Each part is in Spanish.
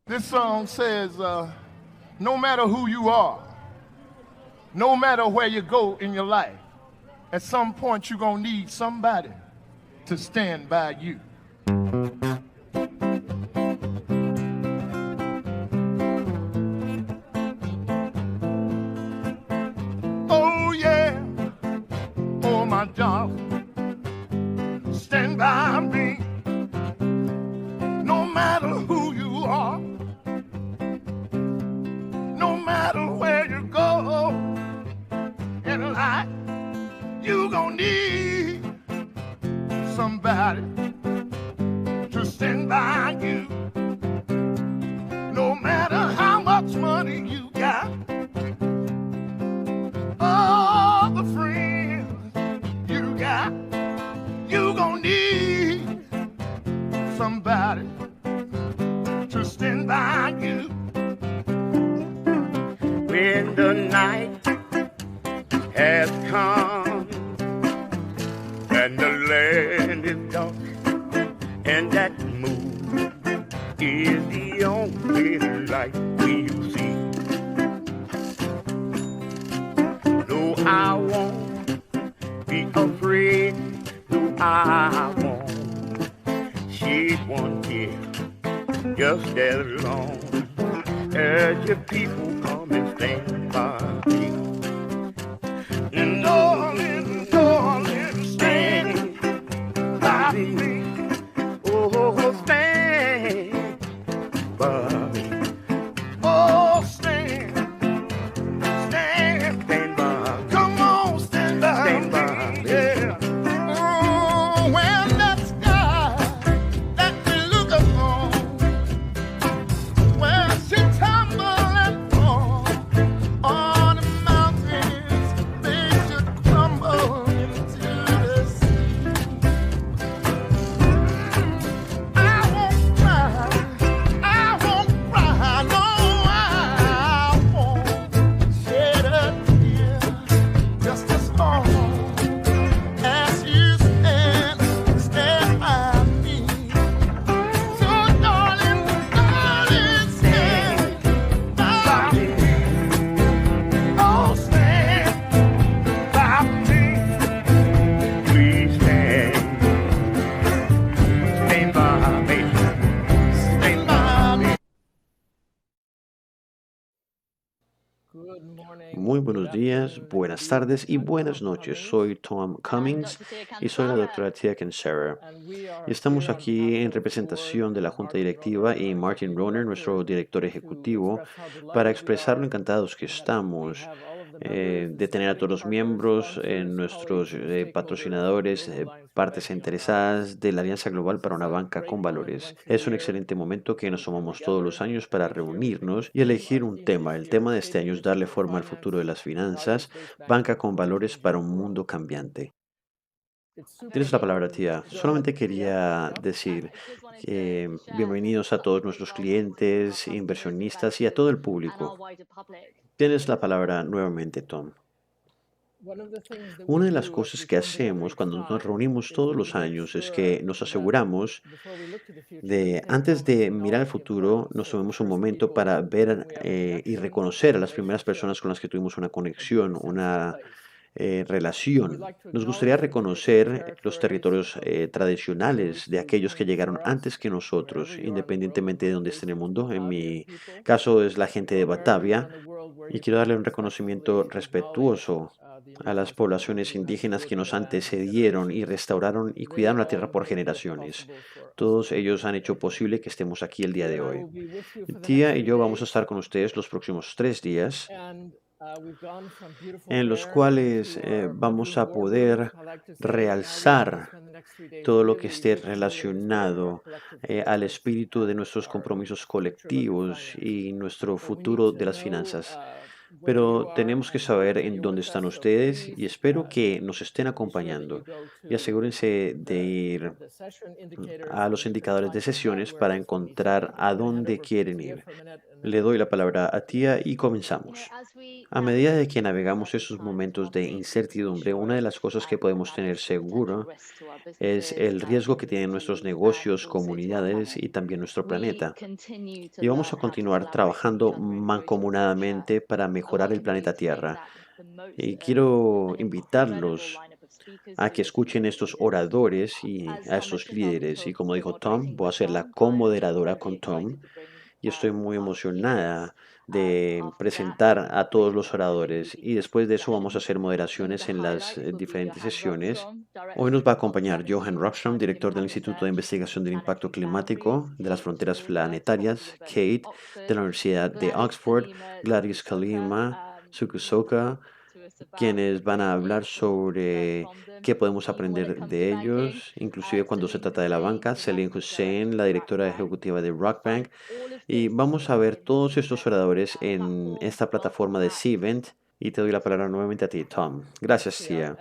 This song says, no matter who you are, no matter where you go in your life, at some point you're going to need somebody to stand by you. Oh, yeah, oh, my darling, stand by me. No matter who you are, no matter where you go in life, you gonna need somebody to stand by you. No matter how much money you got, all the friends you got, you gonna need somebody to stand by you. When the night has come and the land is dark and that moon is the only light we see. No, I won't be afraid. No, I won't shed one tear. Just as long as your people come and stand by me. And darling, stand by me. Oh, stand by me. Oh, stand by me. Come on, stand by me. Yeah. Oh, when that sky that we look upon, when she tumble and fall on the mountains, they should crumble into the sea. I won't cry, no, I won't shed a tear. Just as long as you stand by me. So darling, stand by me. Oh, stand by me. Please stand by me. Stand by me. Muy buenos días, buenas tardes y buenas noches. Soy Tom Cummings y soy la doctora Tia Kinsella. Y estamos aquí en representación de la Junta Directiva y Martin Rohner, nuestro director ejecutivo, para expresar lo encantados que estamos de tener a todos los miembros, nuestros patrocinadores, partes interesadas de la Alianza Global para una Banca con Valores. Es un excelente momento que nos tomamos todos los años para reunirnos y elegir un tema. El tema de este año es darle forma al futuro de las finanzas, banca con valores para un mundo cambiante. Tienes la palabra, tía. Solamente quería decir bienvenidos a todos nuestros clientes, inversionistas y a todo el público. Tienes la palabra nuevamente, Tom. Una de las cosas que hacemos cuando nos reunimos todos los años es que nos aseguramos de, antes de mirar al futuro, nos tomemos un momento para ver y reconocer a las primeras personas con las que tuvimos una conexión, una relación. Nos gustaría reconocer los territorios tradicionales de aquellos que llegaron antes que nosotros, independientemente de dónde esté en el mundo. En mi caso es la gente de Batavia y quiero darle un reconocimiento respetuoso a las poblaciones indígenas que nos antecedieron y restauraron y cuidaron la tierra por generaciones. Todos ellos han hecho posible que estemos aquí el día de hoy. Tía y yo vamos a estar con ustedes los próximos 3 días en los cuales vamos a poder realzar todo lo que esté relacionado al espíritu de nuestros compromisos colectivos y nuestro futuro de las finanzas. Pero tenemos que saber en dónde están ustedes y espero que nos estén acompañando y asegúrense de ir a los indicadores de sesiones para encontrar a dónde quieren ir. Le doy la palabra a Tía y comenzamos. A medida de que navegamos esos momentos de incertidumbre, una de las cosas que podemos tener seguro es el riesgo que tienen nuestros negocios, comunidades y también nuestro planeta. Y vamos a continuar trabajando mancomunadamente para mejorar el planeta Tierra. Y quiero invitarlos a que escuchen estos oradores y a estos líderes. Y como dijo Tom, voy a ser la comoderadora con Tom y estoy muy emocionada de presentar a todos los oradores y después de eso vamos a hacer moderaciones en las diferentes sesiones. Hoy nos va a acompañar Johan Rockström, director del Instituto de Investigación del Impacto Climático de las Fronteras Planetarias, Kate, de la Universidad de Oxford, Gladys Kalima, Sukusoka, quienes van a hablar sobre qué podemos aprender de ellos, inclusive cuando se trata de la banca, Celine Hussein, la directora ejecutiva de Rock Bank, y vamos a ver todos estos oradores en esta plataforma de Cvent, y te doy la palabra nuevamente a ti, Tom. Gracias, Tia.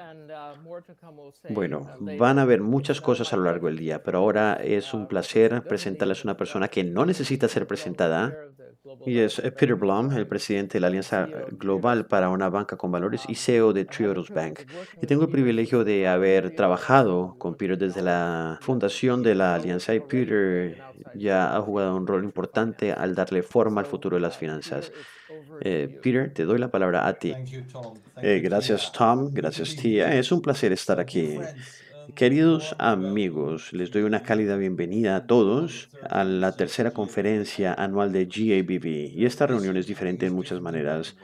Bueno, van a haber muchas cosas a lo largo del día, pero ahora es un placer presentarles a una persona que no necesita ser presentada. Y es Peter Blum, el presidente de la Alianza Global para una Banca con Valores y CEO de Triodos Bank. Y tengo el privilegio de haber trabajado con Peter desde la fundación de la Alianza y Peter ya ha jugado un rol importante al darle forma al futuro de las finanzas. Peter, te doy la palabra a ti. Gracias, Tom. Gracias, Tia. Es un placer estar aquí. Queridos amigos, les doy una cálida bienvenida a todos a la tercera conferencia anual de GABV. Y esta reunión es diferente en muchas maneras,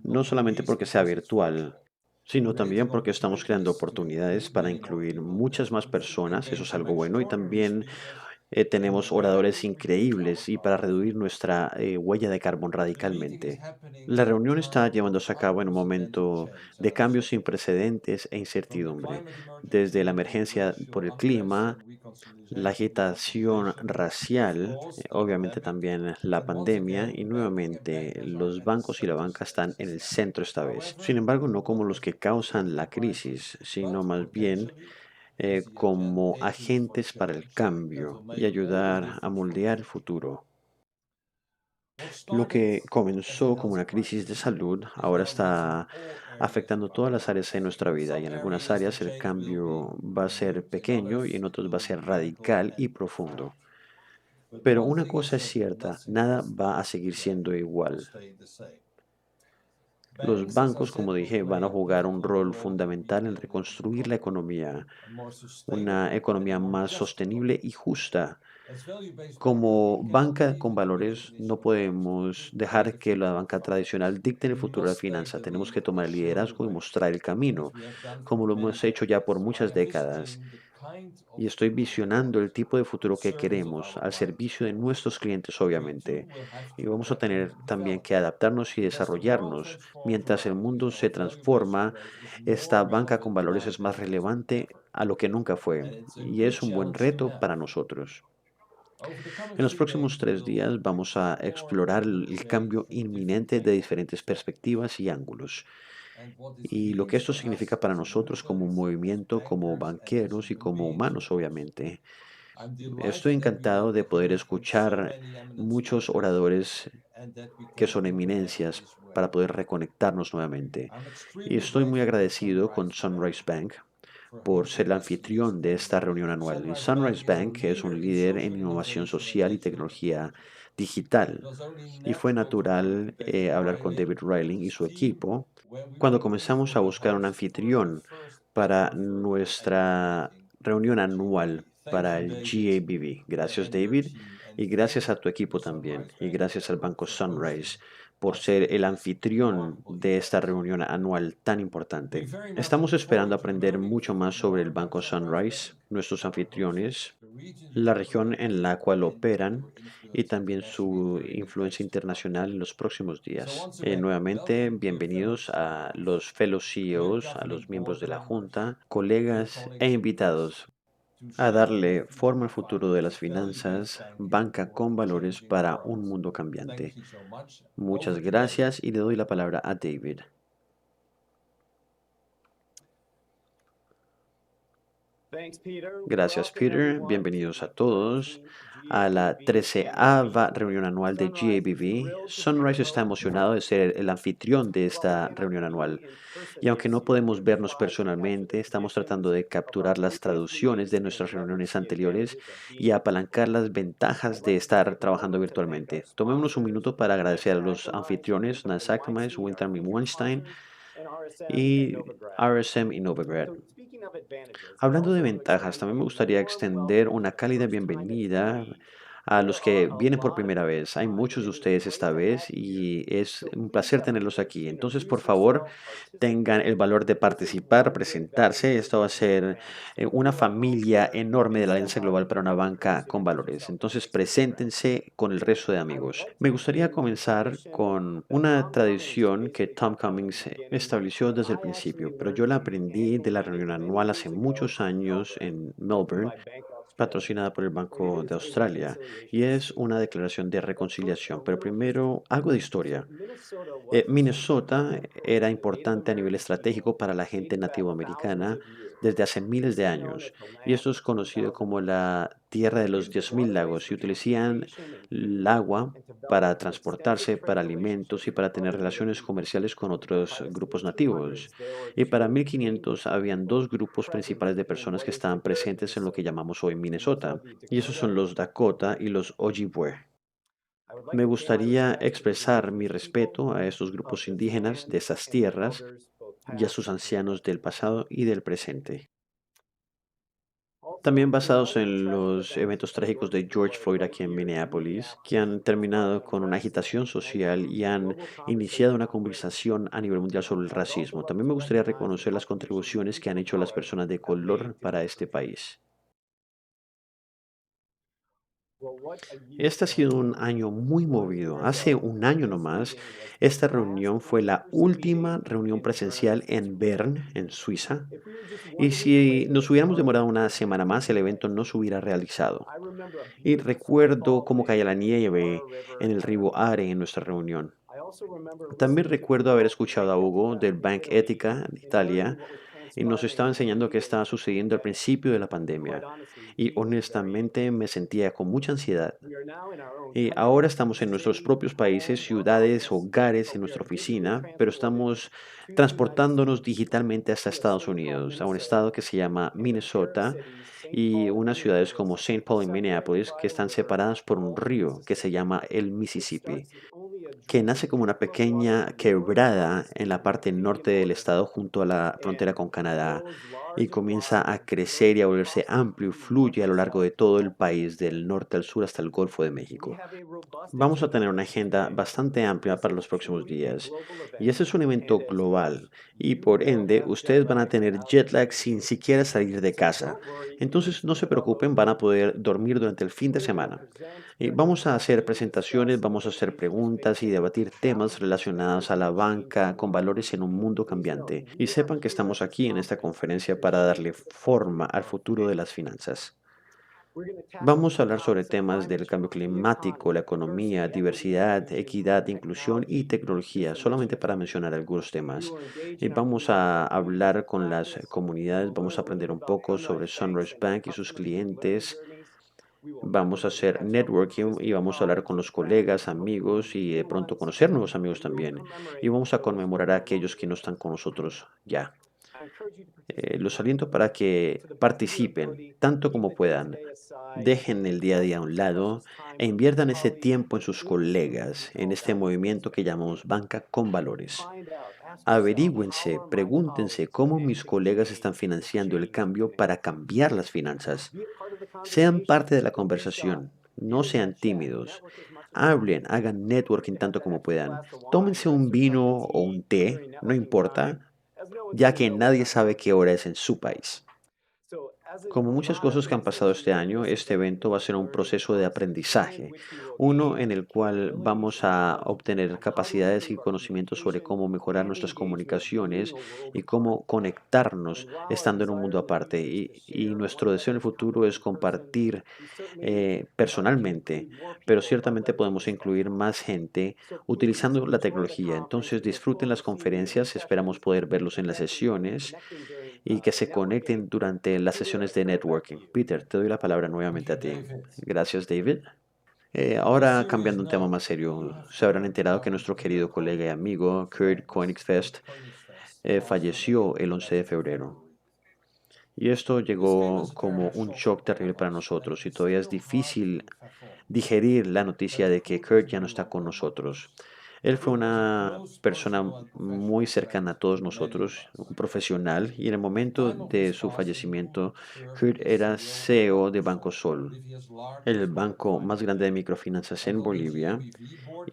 no solamente porque sea virtual, sino también porque estamos creando oportunidades para incluir muchas más personas, eso es algo bueno, y también tenemos oradores increíbles y para reducir nuestra huella de carbón radicalmente. La reunión está llevándose a cabo en un momento de cambios sin precedentes e incertidumbre, desde la emergencia por el clima, la agitación racial, obviamente también la pandemia y nuevamente los bancos y la banca están en el centro esta vez. Sin embargo, no como los que causan la crisis, sino más bien como agentes para el cambio y ayudar a moldear el futuro. Lo que comenzó como una crisis de salud ahora está afectando todas las áreas de nuestra vida y en algunas áreas el cambio va a ser pequeño y en otros va a ser radical y profundo. Pero una cosa es cierta, nada va a seguir siendo igual. Los bancos, como dije, van a jugar un rol fundamental en reconstruir la economía, una economía más sostenible y justa. Como banca con valores, no podemos dejar que la banca tradicional dicte el futuro de la finanza. Tenemos que tomar el liderazgo y mostrar el camino, como lo hemos hecho ya por muchas décadas. Y estoy visionando el tipo de futuro que queremos al servicio de nuestros clientes, obviamente. Y vamos a tener también que adaptarnos y desarrollarnos. Mientras el mundo se transforma, esta banca con valores es más relevante a lo que nunca fue. Y es un buen reto para nosotros. En los próximos 3 días vamos a explorar el cambio inminente de diferentes perspectivas y ángulos y lo que esto significa para nosotros como movimiento, como banqueros y como humanos, obviamente. Estoy encantado de poder escuchar muchos oradores que son eminencias para poder reconectarnos nuevamente. Y estoy muy agradecido con Sunrise Bank por ser el anfitrión de esta reunión anual. Y Sunrise Bank que es un líder en innovación social y tecnología digital. Y fue natural hablar con David Riley y su equipo cuando comenzamos a buscar un anfitrión para nuestra reunión anual para el GABV. Gracias, David, y gracias a tu equipo también, y gracias al Banco Sunrise por ser el anfitrión de esta reunión anual tan importante. Estamos esperando aprender mucho más sobre el Banco Sunrise, nuestros anfitriones, la región en la cual operan y también su influencia internacional en los próximos días. Nuevamente, bienvenidos a los fellow CEOs, a los miembros de la Junta, colegas e invitados a darle forma al futuro de las finanzas, banca con valores para un mundo cambiante. Muchas gracias y le doy la palabra a David. Gracias, Peter. Bienvenidos a todos a la 13ª reunión anual de GABV. Sunrise está emocionado de ser el anfitrión de esta reunión anual. Y aunque no podemos vernos personalmente, estamos tratando de capturar las traducciones de nuestras reuniones anteriores y apalancar las ventajas de estar trabajando virtualmente. Tomémonos un minuto para agradecer a los anfitriones, Nas Akamais, Winter Weinstein y RSM y Novograd. Hablando de ventajas, también me gustaría extender una cálida bienvenida a los que vienen por primera vez. Hay muchos de ustedes esta vez y es un placer tenerlos aquí. Entonces, por favor, tengan el valor de participar, presentarse. Esto va a ser una familia enorme de la Alianza Global para una banca con valores. Entonces, preséntense con el resto de amigos. Me gustaría comenzar con una tradición que Tom Cummings estableció desde el principio, pero yo la aprendí de la reunión anual hace muchos años en Melbourne, patrocinada por el Banco de Australia, y es una declaración de reconciliación. Pero primero, algo de historia. Minnesota era importante a nivel estratégico para la gente nativoamericana desde hace miles de años, y esto es conocido como la Tierra de los 10.000 lagos, y utilizaban el agua para transportarse, para alimentos y para tener relaciones comerciales con otros grupos nativos. Y para 1500 habían dos grupos principales de personas que estaban presentes en lo que llamamos hoy Minnesota, y esos son los Dakota y los Ojibwe. Me gustaría expresar mi respeto a estos grupos indígenas de esas tierras y a sus ancianos del pasado y del presente. También basados en los eventos trágicos de George Floyd aquí en Minneapolis, que han terminado con una agitación social y han iniciado una conversación a nivel mundial sobre el racismo. También me gustaría reconocer las contribuciones que han hecho las personas de color para este país. Este ha sido un año muy movido. Hace un año nomás, esta reunión fue la última reunión presencial en Bern, en Suiza. Y si nos hubiéramos demorado una semana más, el evento no se hubiera realizado. Y recuerdo cómo caía la nieve en el río Are en nuestra reunión. También recuerdo haber escuchado a Hugo del Bank Ética de Italia y nos estaba enseñando qué estaba sucediendo al principio de la pandemia. Y honestamente me sentía con mucha ansiedad. Y ahora estamos en nuestros propios países, ciudades, hogares, en nuestra oficina, pero estamos transportándonos digitalmente hasta Estados Unidos, a un estado que se llama Minnesota y unas ciudades como Saint Paul y Minneapolis que están separadas por un río que se llama el Mississippi, que nace como una pequeña quebrada en la parte norte del estado junto a la frontera con Canadá y comienza a crecer y a volverse amplio y fluye a lo largo de todo el país, del norte al sur hasta el Golfo de México. Vamos a tener una agenda bastante amplia para los próximos días y este es un evento global y por ende ustedes van a tener jet lag sin siquiera salir de casa. Entonces no se preocupen, van a poder dormir durante el fin de semana. Y vamos a hacer presentaciones, vamos a hacer preguntas y debatir temas relacionados a la banca con valores en un mundo cambiante. Y sepan que estamos aquí en esta conferencia para darle forma al futuro de las finanzas. Vamos a hablar sobre temas del cambio climático, la economía, diversidad, equidad, inclusión y tecnología, solamente para mencionar algunos temas. Y vamos a hablar con las comunidades, vamos a aprender un poco sobre Sunrise Bank y sus clientes. Vamos a hacer networking y vamos a hablar con los colegas, amigos y de pronto conocer nuevos amigos también. Y vamos a conmemorar a aquellos que no están con nosotros ya. Los aliento para que participen tanto como puedan. Dejen el día a día a un lado e inviertan ese tiempo en sus colegas, en este movimiento que llamamos banca con valores. Averígüense, pregúntense cómo mis colegas están financiando el cambio para cambiar las finanzas. Sean parte de la conversación, no sean tímidos. Hablen, hagan networking tanto como puedan. Tómense un vino o un té, no importa, ya que nadie sabe qué hora es en su país. Como muchas cosas que han pasado este año, este evento va a ser un proceso de aprendizaje, uno en el cual vamos a obtener capacidades y conocimientos sobre cómo mejorar nuestras comunicaciones y cómo conectarnos estando en un mundo aparte. Y nuestro deseo en el futuro es compartir personalmente, pero ciertamente podemos incluir más gente utilizando la tecnología. Entonces disfruten las conferencias, esperamos poder verlos en las sesiones y que se conecten durante las sesiones de networking. Peter, te doy la palabra nuevamente a ti. Gracias, David. Ahora, cambiando un tema más serio, se habrán enterado que nuestro querido colega y amigo Kurt Koenigsfest falleció el 11 de febrero. Y esto llegó como un shock terrible para nosotros y todavía es difícil digerir la noticia de que Kurt ya no está con nosotros. Él fue una persona muy cercana a todos nosotros, un profesional, y en el momento de su fallecimiento, Kurt era CEO de Banco Sol, el banco más grande de microfinanzas en Bolivia,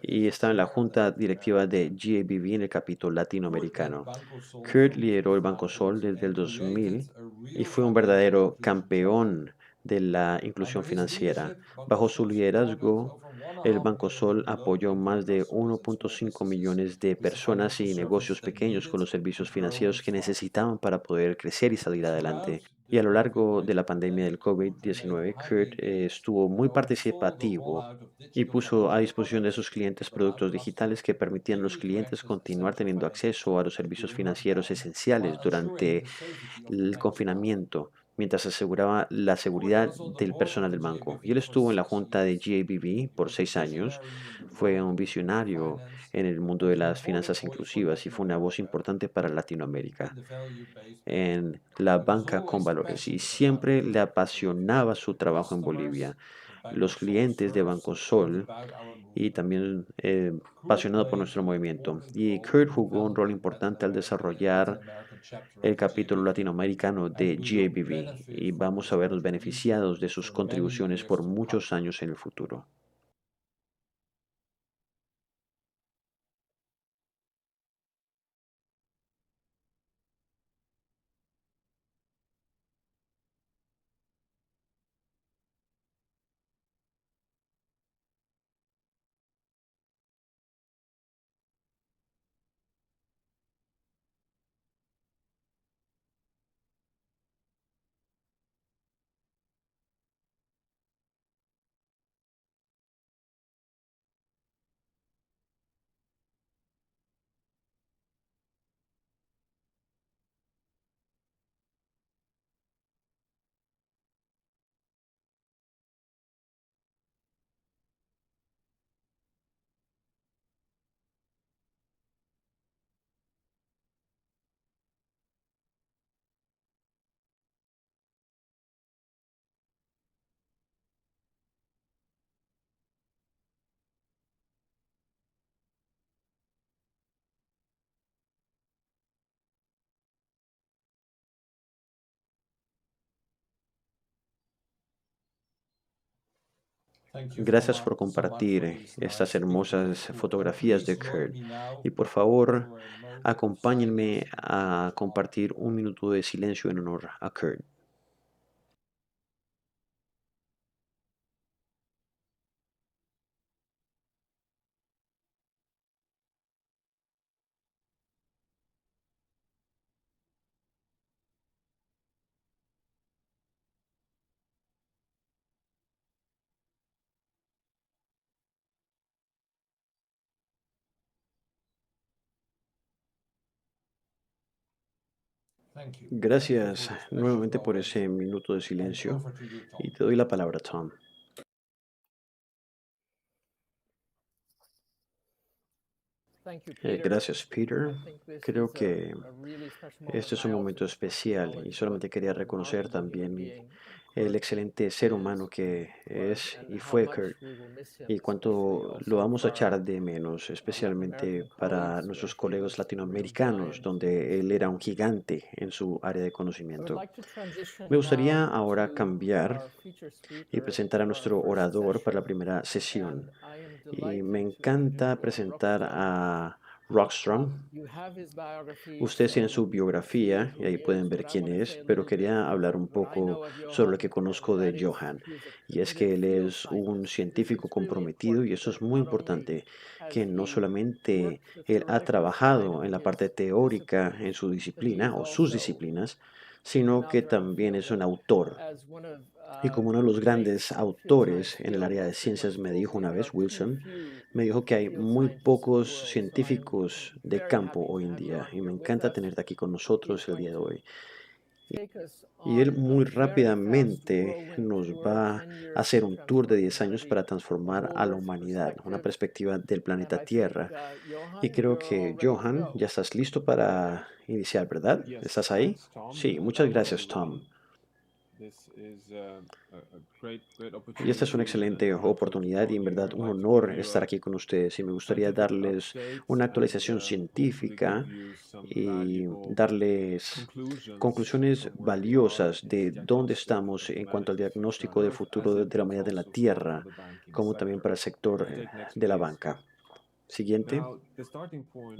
y estaba en la junta directiva de GABV en el capítulo latinoamericano. Kurt lideró el Banco Sol desde el 2000 y fue un verdadero campeón de la inclusión financiera. Bajo su liderazgo, el Banco Sol apoyó más de 1.5 millones de personas y negocios pequeños con los servicios financieros que necesitaban para poder crecer y salir adelante. Y a lo largo de la pandemia del COVID-19, Kurt estuvo muy participativo y puso a disposición de sus clientes productos digitales que permitían a los clientes continuar teniendo acceso a los servicios financieros esenciales durante el confinamiento, mientras aseguraba la seguridad del personal del banco. Y él estuvo en la junta de GABB por 6 años, fue un visionario en el mundo de las finanzas inclusivas y fue una voz importante para Latinoamérica en la banca con valores y siempre le apasionaba su trabajo en Bolivia. Los clientes de Banco Sol y también apasionado por nuestro movimiento. Y Kurt jugó un rol importante al desarrollar el capítulo latinoamericano de GABV y vamos a vernos beneficiados de sus contribuciones por muchos años en el futuro. Gracias por compartir estas hermosas fotografías de Kurt. Y por favor, acompáñenme a compartir un minuto de silencio en honor a Kurt. Gracias nuevamente por ese minuto de silencio y te doy la palabra, Tom. Gracias, Peter. Creo que este es un momento especial y solamente quería reconocer también el excelente ser humano que es y fue Kurt y cuánto lo vamos a echar de menos, especialmente para nuestros colegas latinoamericanos, donde él era un gigante en su área de conocimiento. Me gustaría ahora cambiar y presentar a nuestro orador para la primera sesión. Y me encanta presentar a Rockstrom. Ustedes tienen su biografía y ahí pueden ver quién es, pero quería hablar un poco sobre lo que conozco de Johan. Y es que él es un científico comprometido y eso es muy importante, que no solamente él ha trabajado en la parte teórica en su disciplina o sus disciplinas, sino que también es un autor. Y como uno de los grandes autores en el área de ciencias me dijo una vez, Wilson, me dijo que hay muy pocos científicos de campo hoy en día y me encanta tenerte aquí con nosotros el día de hoy. Y él muy rápidamente nos va a hacer un tour de 10 años para transformar a la humanidad, una perspectiva del planeta Tierra. Y creo que, Johan, ya estás listo para iniciar, ¿verdad? ¿Estás ahí? Sí, muchas gracias, Tom. Y esta es una excelente oportunidad y en verdad un honor estar aquí con ustedes. Y me gustaría darles una actualización científica y darles conclusiones valiosas de dónde estamos en cuanto al diagnóstico del futuro de la humanidad en la Tierra, como también para el sector de la banca. Siguiente.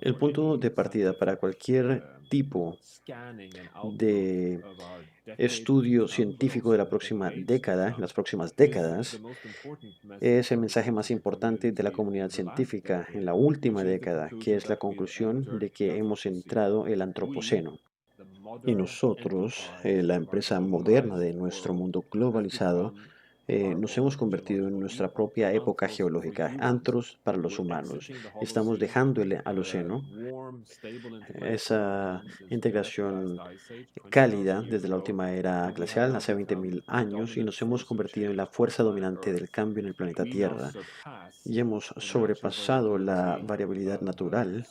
El punto de partida para cualquier tipo de estudio científico de la próxima década, las próximas décadas, es el mensaje más importante de la comunidad científica en la última década, que es la conclusión de que hemos entrado el antropoceno. Y nosotros, la empresa moderna de nuestro mundo globalizado, nos hemos convertido en nuestra propia época geológica, antros para los humanos. Estamos dejando el Holoceno, esa integración cálida desde la última era glacial, hace 20.000 años, y nos hemos convertido en la fuerza dominante del cambio en el planeta Tierra. Y hemos sobrepasado la variabilidad natural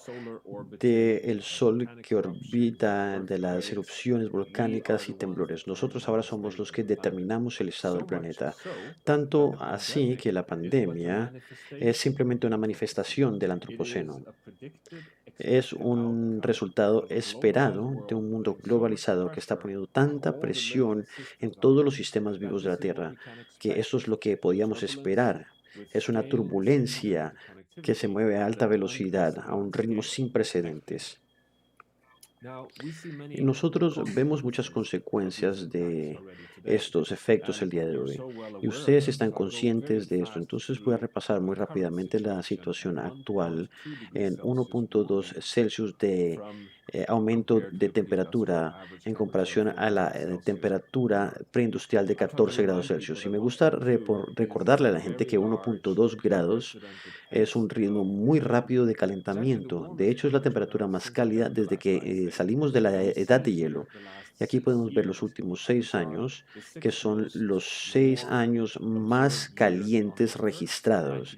del Sol que orbita, de las erupciones volcánicas y temblores. Nosotros ahora somos los que determinamos el estado del planeta. Tanto así que la pandemia es simplemente una manifestación del antropoceno. Es un resultado esperado de un mundo globalizado que está poniendo tanta presión en todos los sistemas vivos de la Tierra, que eso es lo que podíamos esperar. Es una turbulencia que se mueve a alta velocidad, a un ritmo sin precedentes. Y nosotros vemos muchas consecuencias de estos efectos el día de hoy. Y ustedes están conscientes de esto. Entonces voy a repasar muy rápidamente la situación actual en 1.2 Celsius de aumento de temperatura en comparación a la temperatura preindustrial de 14 grados Celsius. Y me gusta recordarle a la gente que 1.2 grados es un ritmo muy rápido de calentamiento. De hecho, es la temperatura más cálida desde que salimos de la edad de hielo. Y aquí podemos ver los últimos 6 años, que son los 6 años más calientes registrados.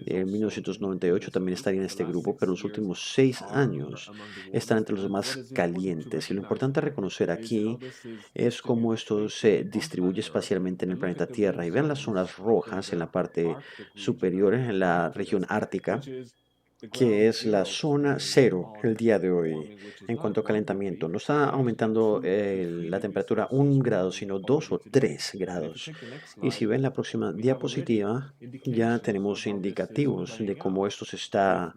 En 1998 también estaría en este grupo, pero los últimos 6 años están entre los más calientes. Y lo importante a reconocer aquí es cómo esto se distribuye espacialmente en el planeta Tierra. Y vean las zonas rojas en la parte superior, en la región ártica, que es la zona cero el día de hoy en cuanto a calentamiento. No está aumentando la temperatura 1 grado, sino 2 o 3 grados. Y si ven la próxima diapositiva, ya tenemos indicativos de cómo esto se está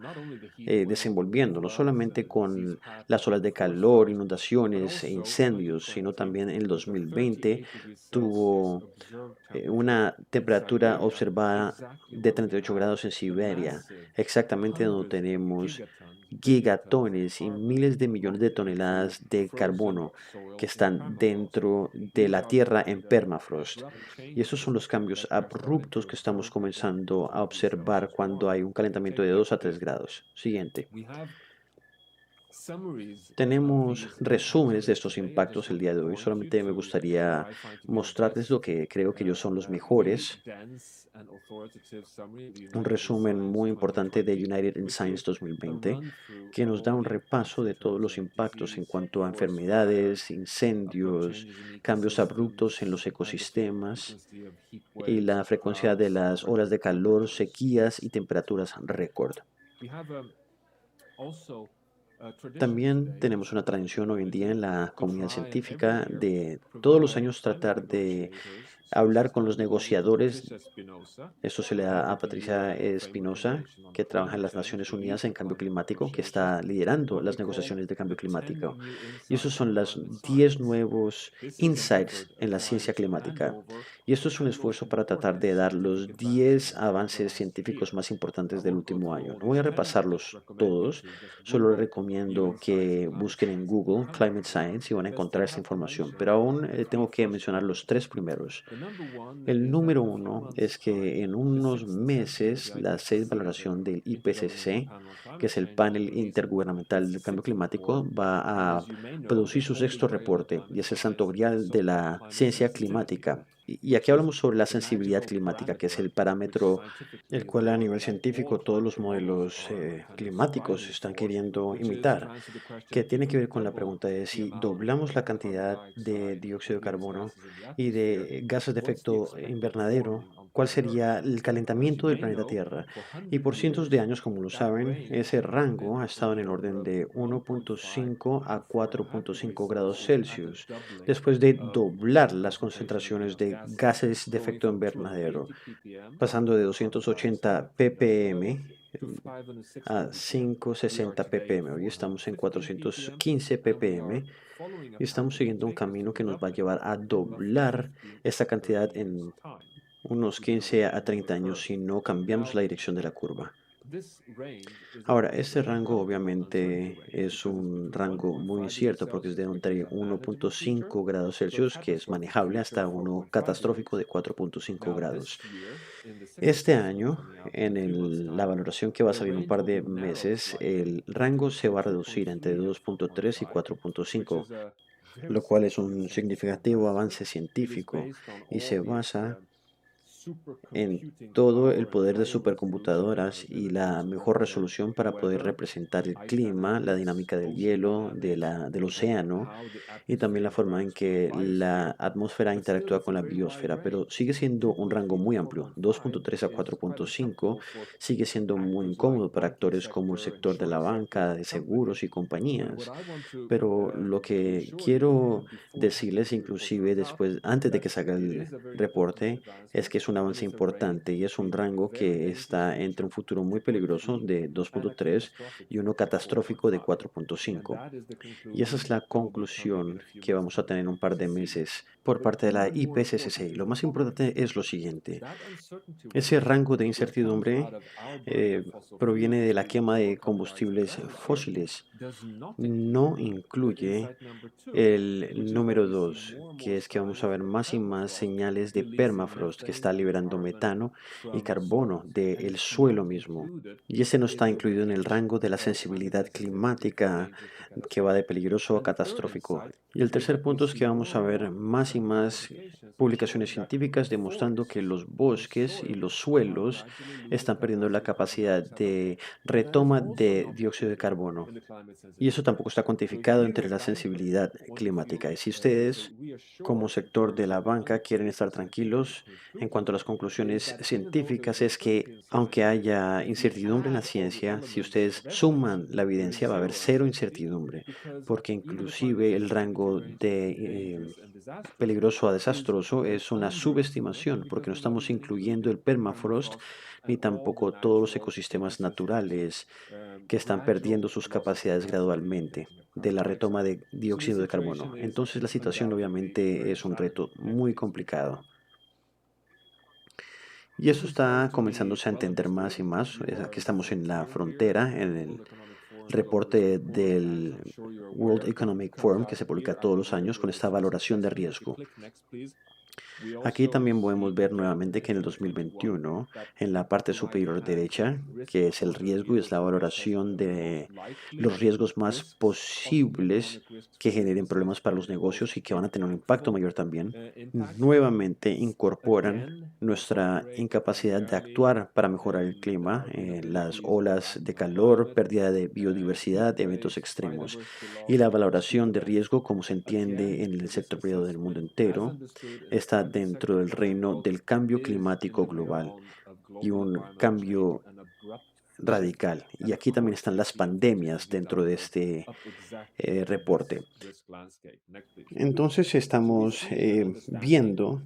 desenvolviendo, no solamente con las olas de calor, inundaciones e incendios, sino también en el 2020 tuvo una temperatura observada de 38 grados en Siberia, exactamente donde tenemos gigatones y miles de millones de toneladas de carbono que están dentro de la Tierra en permafrost. Y esos son los cambios abruptos que estamos comenzando a observar cuando hay un calentamiento de 2 a 3 grados. Siguiente. Tenemos resúmenes de estos impactos el día de hoy. Solamente me gustaría mostrarles lo que creo que ellos son los mejores. Un resumen muy importante de United in Science 2020 que nos da un repaso de todos los impactos en cuanto a enfermedades, incendios, cambios abruptos en los ecosistemas y la frecuencia de las olas de calor, sequías y temperaturas récord. También tenemos una tradición hoy en día en la comunidad científica de todos los años tratar de hablar con los negociadores. Esto se le da a Patricia Espinosa, que trabaja en las Naciones Unidas en cambio climático, que está liderando las negociaciones de cambio climático. Y esos son los 10 nuevos insights en la ciencia climática. Y esto es un esfuerzo para tratar de dar los 10 avances científicos más importantes del último año. No voy a repasarlos todos, solo les recomiendo que busquen en Google Climate Science y van a encontrar esta información. Pero aún tengo que mencionar los tres primeros. El número uno es que en unos meses la valoración del IPCC, que es el panel intergubernamental del cambio climático, va a producir su sexto reporte y es el santo grial de la ciencia climática. Y aquí hablamos sobre la sensibilidad climática, que es el parámetro el cual a nivel científico todos los modelos climáticos están queriendo imitar, que tiene que ver con la pregunta de si doblamos la cantidad de dióxido de carbono y de gases de efecto invernadero, ¿cuál sería el calentamiento del planeta Tierra? Y por cientos de años, como lo saben, ese rango ha estado en el orden de 1.5 a 4.5 grados Celsius, después de doblar las concentraciones de gases de efecto invernadero, pasando de 280 ppm a 560 ppm. Hoy estamos en 415 ppm y estamos siguiendo un camino que nos va a llevar a doblar esta cantidad en unos 15 a 30 años si no cambiamos la dirección de la curva. Ahora, este rango obviamente es un rango muy incierto porque es de entre 1.5 grados Celsius, que es manejable, hasta uno catastrófico de 4.5 grados. Este año, en la valoración que va a salir en un par de meses, el rango se va a reducir entre 2.3 y 4.5, lo cual es un significativo avance científico y se basa en todo el poder de supercomputadoras y la mejor resolución para poder representar el clima, la dinámica del hielo, del océano y también la forma en que la atmósfera interactúa con la biosfera, pero sigue siendo un rango muy amplio. 2.3 a 4.5 sigue siendo muy incómodo para actores como el sector de la banca, de seguros y compañías. Pero lo que quiero decirles, inclusive después, antes de que salga el reporte, es que es un avance importante y es un rango que está entre un futuro muy peligroso de 2.3 y uno catastrófico de 4.5. Y esa es la conclusión que vamos a tener en un par de meses por parte de la IPCC. Lo más importante es lo siguiente. Ese rango de incertidumbre eh, proviene de la quema de combustibles fósiles. No incluye el número 2, que es que vamos a ver más y más señales de permafrost que está liberando metano y carbono del suelo mismo. Y ese no está incluido en el rango de la sensibilidad climática que va de peligroso a catastrófico. Y el tercer punto es que vamos a ver más y más publicaciones científicas demostrando que los bosques y los suelos están perdiendo la capacidad de retoma de dióxido de carbono. Y eso tampoco está cuantificado entre la sensibilidad climática. Y si ustedes, como sector de la banca, quieren estar tranquilos en cuanto a las conclusiones científicas, es que aunque haya incertidumbre en la ciencia, si ustedes suman la evidencia, va a haber cero incertidumbre, porque inclusive el rango de peligroso a desastroso es una subestimación, porque no estamos incluyendo el permafrost ni tampoco todos los ecosistemas naturales que están perdiendo sus capacidades gradualmente de la retoma de dióxido de carbono. Entonces la situación obviamente es un reto muy complicado. Y eso está comenzándose a entender más y más. Aquí estamos en la frontera, en el reporte del World Economic Forum que se publica todos los años con esta valoración de riesgo. Aquí también podemos ver nuevamente que en el 2021, en la parte superior derecha, que es el riesgo y es la valoración de los riesgos más posibles que generen problemas para los negocios y que van a tener un impacto mayor también, nuevamente incorporan nuestra incapacidad de actuar para mejorar el clima, las olas de calor, pérdida de biodiversidad, eventos extremos y la valoración de riesgo, como se entiende en el sector privado del mundo entero, está dentro del reino del cambio climático global y un cambio radical. Y aquí también están las pandemias dentro de este reporte. Entonces estamos viendo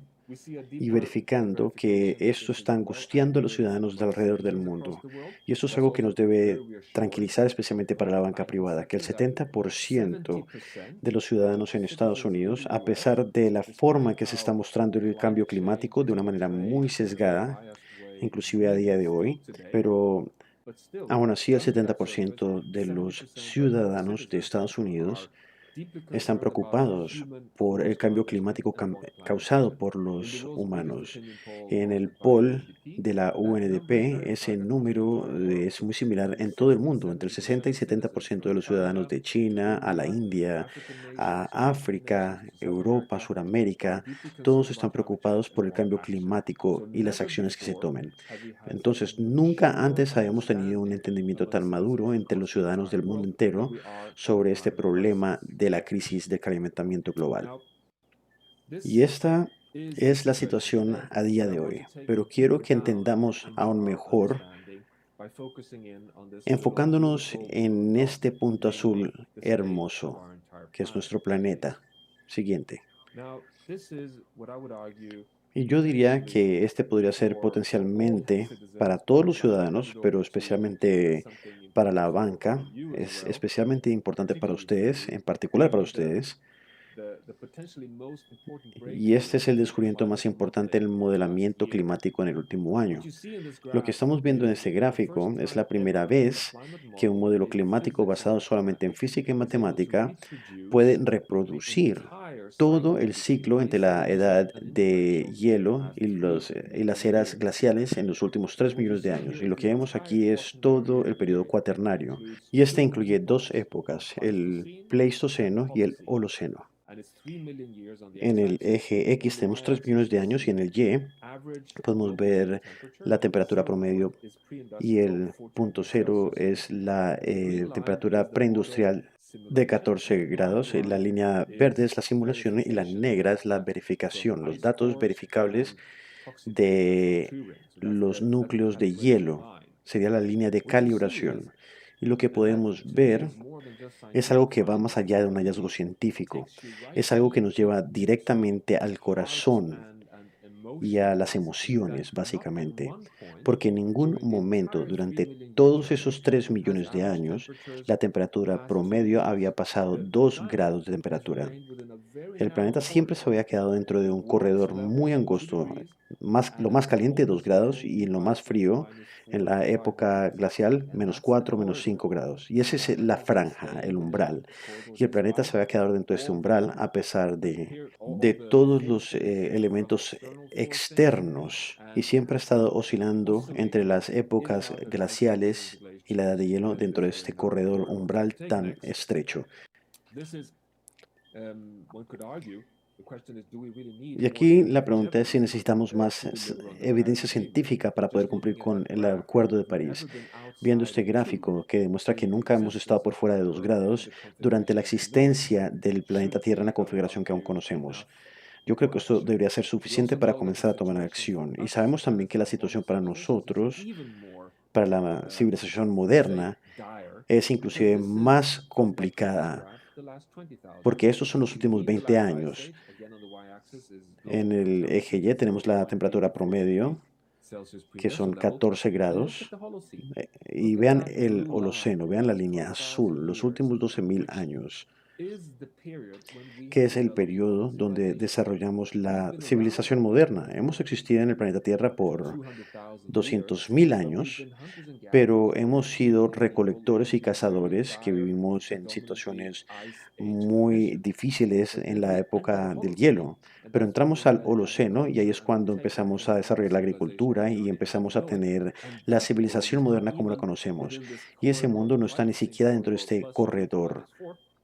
y verificando que esto está angustiando a los ciudadanos de alrededor del mundo. Y eso es algo que nos debe tranquilizar, especialmente para la banca privada, que el 70% de los ciudadanos en Estados Unidos, a pesar de la forma que se está mostrando el cambio climático de una manera muy sesgada, inclusive a día de hoy, pero aún así el 70% de los ciudadanos de Estados Unidos están preocupados por el cambio climático causado por los humanos. En el poll de la UNDP, ese número es muy similar en todo el mundo, entre el 60 y 70% de los ciudadanos de China, a la India, a África, Europa, Suramérica, todos están preocupados por el cambio climático y las acciones que se tomen. Entonces, nunca antes habíamos tenido un entendimiento tan maduro entre los ciudadanos del mundo entero sobre este problema de la crisis de calentamiento global. Y esta es la situación a día de hoy, pero quiero que entendamos aún mejor enfocándonos en este punto azul hermoso, que es nuestro planeta. Siguiente. Y yo diría que este podría ser potencialmente para todos los ciudadanos, pero especialmente para la banca, es especialmente importante para ustedes, en particular para ustedes. Y este es el descubrimiento más importante en el modelamiento climático en el último año. Lo que estamos viendo en este gráfico es la primera vez que un modelo climático basado solamente en física y matemática puede reproducir todo el ciclo entre la edad de hielo y las eras glaciales en los últimos 3 millones de años. Y lo que vemos aquí es todo el periodo cuaternario. Y este incluye dos épocas, el Pleistoceno y el Holoceno. En el eje X tenemos 3 millones de años y en el Y podemos ver la temperatura promedio y el punto cero es la temperatura preindustrial de 14 grados. La línea verde es la simulación y la negra es la verificación, los datos verificables de los núcleos de hielo. Sería la línea de calibración. Y lo que podemos ver es algo que va más allá de un hallazgo científico. Es algo que nos lleva directamente al corazón y a las emociones, básicamente, porque en ningún momento durante todos esos 3 millones de años la temperatura promedio había pasado 2 grados de temperatura. El planeta siempre se había quedado dentro de un corredor muy angosto, lo más caliente 2 grados y en lo más frío, en la época glacial, -4, -5 grados. Y esa es la franja, el umbral. Y el planeta se había quedado dentro de este umbral a pesar de todos los elementos externos y siempre ha estado oscilando entre las épocas glaciales y la edad de hielo dentro de este corredor umbral tan estrecho. Y aquí la pregunta es si necesitamos más evidencia científica para poder cumplir con el Acuerdo de París. Viendo este gráfico que demuestra que nunca hemos estado por fuera de 2 grados durante la existencia del planeta Tierra en la configuración que aún conocemos. Yo creo que esto debería ser suficiente para comenzar a tomar acción. Y sabemos también que la situación para nosotros, para la civilización moderna, es inclusive más complicada, porque estos son los últimos 20 años. En el eje Y tenemos la temperatura promedio, que son 14 grados. Y vean el Holoceno, vean la línea azul, los últimos 12.000 años, que es el periodo donde desarrollamos la civilización moderna. Hemos existido en el planeta Tierra por 200.000 años, pero hemos sido recolectores y cazadores que vivimos en situaciones muy difíciles en la época del hielo. Pero entramos al Holoceno y ahí es cuando empezamos a desarrollar la agricultura y empezamos a tener la civilización moderna como la conocemos. Y ese mundo no está ni siquiera dentro de este corredor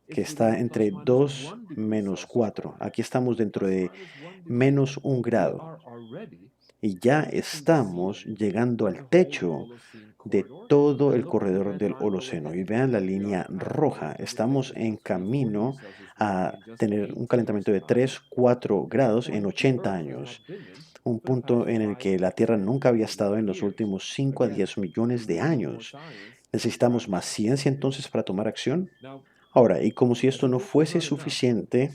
que está entre 2 menos 4. Aquí estamos dentro de -1 grado. Y ya estamos llegando al techo de todo el corredor del Holoceno. Y vean la línea roja. Estamos en camino a tener un calentamiento de 3, 4 grados en 80 años. Un punto en el que la Tierra nunca había estado en los últimos 5 a 10 millones de años. ¿Necesitamos más ciencia entonces para tomar acción? Ahora, y como si esto no fuese suficiente,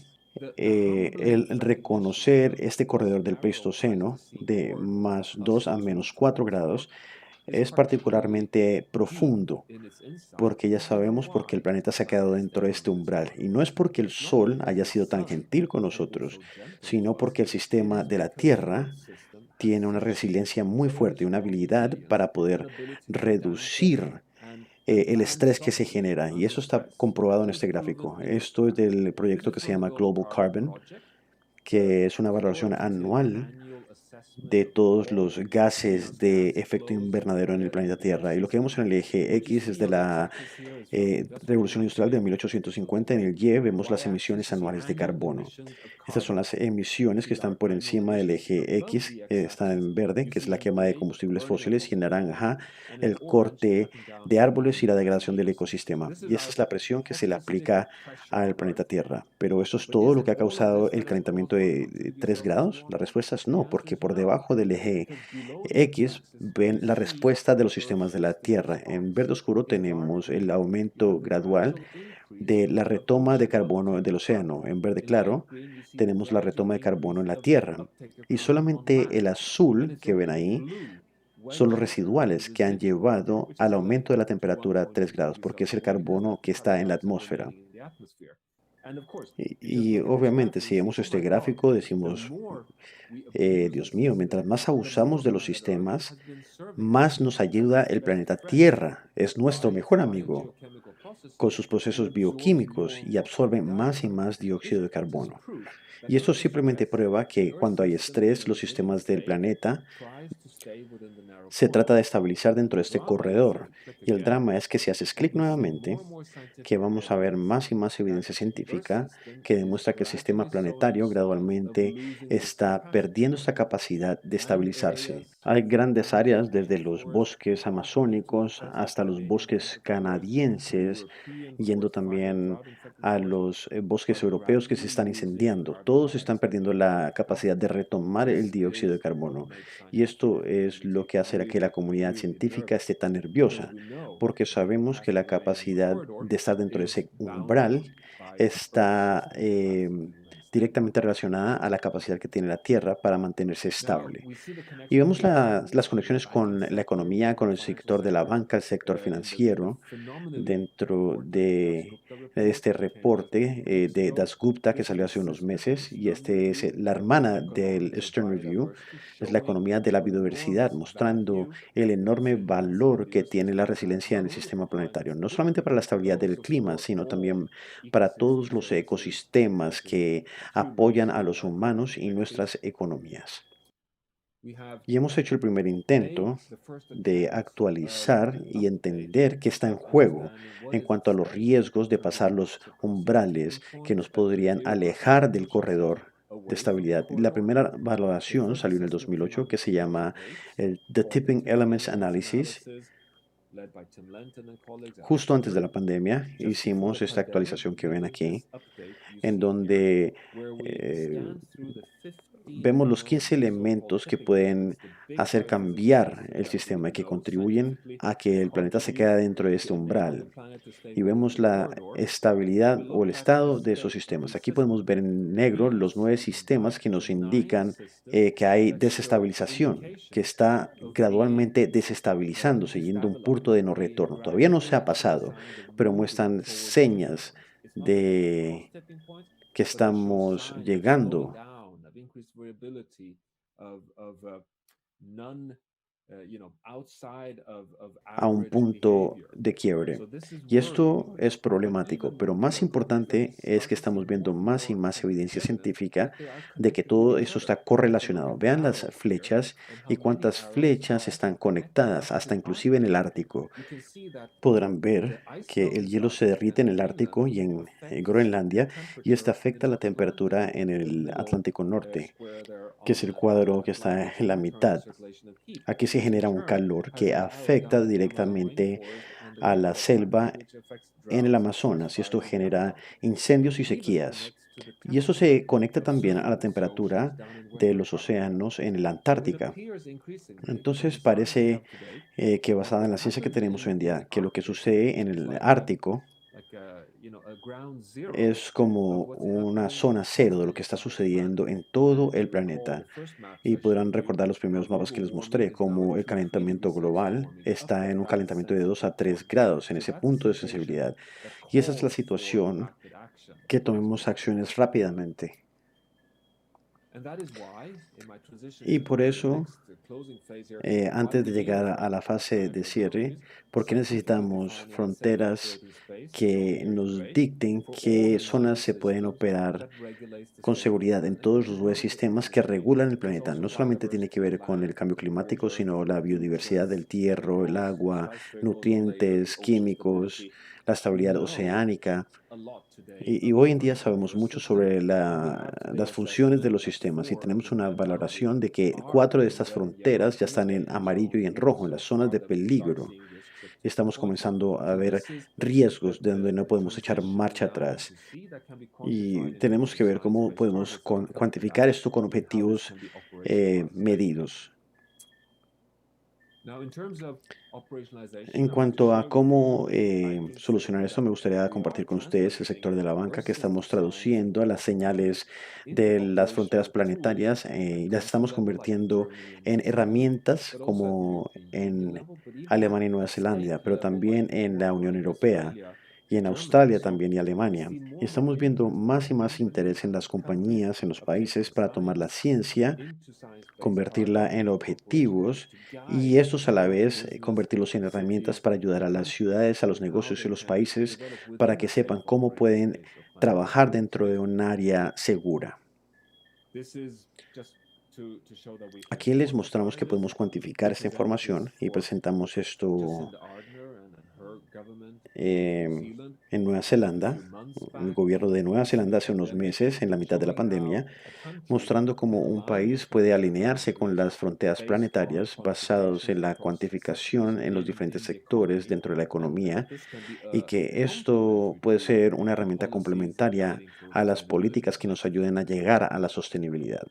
el reconocer este corredor del Pleistoceno de +2 a -4 grados es particularmente profundo, porque ya sabemos por qué el planeta se ha quedado dentro de este umbral. Y no es porque el Sol haya sido tan gentil con nosotros, sino porque el sistema de la Tierra tiene una resiliencia muy fuerte, una habilidad para poder reducir el estrés que se genera. Y eso está comprobado en este gráfico. Esto es del proyecto que se llama Global Carbon, que es una valoración anual de todos los gases de efecto invernadero en el planeta Tierra. Y lo que vemos en el eje X es de la Revolución Industrial de 1850. En el Y vemos las emisiones anuales de carbono. Estas son las emisiones que están por encima del eje X, están en verde, que es la quema de combustibles fósiles, y en naranja el corte de árboles y la degradación del ecosistema. Y esa es la presión que se le aplica al planeta Tierra. Pero ¿eso es todo lo que ha causado el calentamiento de 3 grados? La respuesta es no, porque por debajo del eje X ven la respuesta de los sistemas de la Tierra. En verde oscuro tenemos el aumento gradual de la retoma de carbono del océano. En verde claro tenemos la retoma de carbono en la Tierra. Y solamente el azul que ven ahí son los residuales que han llevado al aumento de la temperatura a 3 grados, porque es el carbono que está en la atmósfera. Y obviamente, si vemos este gráfico, decimos, Dios mío, mientras más abusamos de los sistemas, más nos ayuda el planeta Tierra. Es nuestro mejor amigo con sus procesos bioquímicos y absorbe más y más dióxido de carbono. Y esto simplemente prueba que cuando hay estrés, los sistemas del planeta se trata de estabilizar dentro de este corredor. Y el drama es que si haces clic nuevamente, que vamos a ver más y más evidencia científica que demuestra que el sistema planetario gradualmente está perdiendo esta capacidad de estabilizarse. Hay grandes áreas, desde los bosques amazónicos hasta los bosques canadienses, yendo también a los bosques europeos que se están incendiando. Todos están perdiendo la capacidad de retomar el dióxido de carbono. Y esto es lo que hace que la comunidad científica esté tan nerviosa, porque sabemos que la capacidad de estar dentro de ese umbral está directamente relacionada a la capacidad que tiene la Tierra para mantenerse estable. Y vemos las conexiones con la economía, con el sector de la banca, el sector financiero, dentro de este reporte de Dasgupta que salió hace unos meses. Y este es la hermana del Stern Review, es la economía de la biodiversidad, mostrando el enorme valor que tiene la resiliencia en el sistema planetario, no solamente para la estabilidad del clima, sino también para todos los ecosistemas que apoyan a los humanos y nuestras economías. Y hemos hecho el primer intento de actualizar y entender qué está en juego en cuanto a los riesgos de pasar los umbrales que nos podrían alejar del corredor de estabilidad. La primera valoración salió en el 2008, que se llama el The Tipping Elements Analysis. Justo antes de la pandemia hicimos esta actualización que ven aquí, en donde eh, vemos los 15 elementos que pueden hacer cambiar el sistema y que contribuyen a que el planeta se quede dentro de este umbral. Y vemos la estabilidad o el estado de esos sistemas. Aquí podemos ver en negro los 9 sistemas que nos indican que hay desestabilización, que está gradualmente desestabilizándose, yendo a un punto de no retorno. Todavía no se ha pasado, pero muestran señas de que estamos llegando a un punto de quiebre. Y esto es problemático, pero más importante es que estamos viendo más y más evidencia científica de que todo eso está correlacionado. Vean las flechas y cuántas flechas están conectadas, hasta inclusive en el Ártico. Podrán ver que el hielo se derrite en el Ártico y en Groenlandia, y esto afecta la temperatura en el Atlántico Norte, que es el cuadro que está en la mitad. Aquí se genera un calor que afecta directamente a la selva en el Amazonas, y esto genera incendios y sequías. Y eso se conecta también a la temperatura de los océanos en la Antártica. Entonces parece que, basada en la ciencia que tenemos hoy en día, que lo que sucede en el Ártico es como una zona cero de lo que está sucediendo en todo el planeta. Y podrán recordar los primeros mapas que les mostré, como el calentamiento global está en un calentamiento de 2 a 3 grados, en ese punto de sensibilidad. Y esa es la situación, que tomemos acciones rápidamente. Y por eso, antes de llegar a la fase de cierre, ¿por qué necesitamos fronteras que nos dicten qué zonas se pueden operar con seguridad en todos los nuevos sistemas que regulan el planeta? No solamente tiene que ver con el cambio climático, sino la biodiversidad del tierra, el agua, nutrientes, químicos, la estabilidad oceánica. Y hoy en día sabemos mucho sobre las funciones de los sistemas y tenemos una valoración de que cuatro de estas fronteras ya están en amarillo y en rojo, en las zonas de peligro. Estamos comenzando a ver riesgos de donde no podemos echar marcha atrás. Y tenemos que ver cómo podemos cuantificar esto con objetivos medidos. En cuanto a cómo solucionar esto, me gustaría compartir con ustedes el sector de la banca que estamos traduciendo a las señales de las fronteras planetarias y las estamos convirtiendo en herramientas como en Alemania y Nueva Zelanda, pero también en la Unión Europea y en Australia también y Alemania. Y estamos viendo más y más interés en las compañías, en los países para tomar la ciencia, convertirla en objetivos y estos a la vez convertirlos en herramientas para ayudar a las ciudades, a los negocios y los países para que sepan cómo pueden trabajar dentro de un área segura. Aquí les mostramos que podemos cuantificar esta información y presentamos esto en Nueva Zelanda, el gobierno de Nueva Zelanda hace unos meses, en la mitad de la pandemia, mostrando cómo un país puede alinearse con las fronteras planetarias basados en la cuantificación en los diferentes sectores dentro de la economía y que esto puede ser una herramienta complementaria a las políticas que nos ayuden a llegar a la sostenibilidad.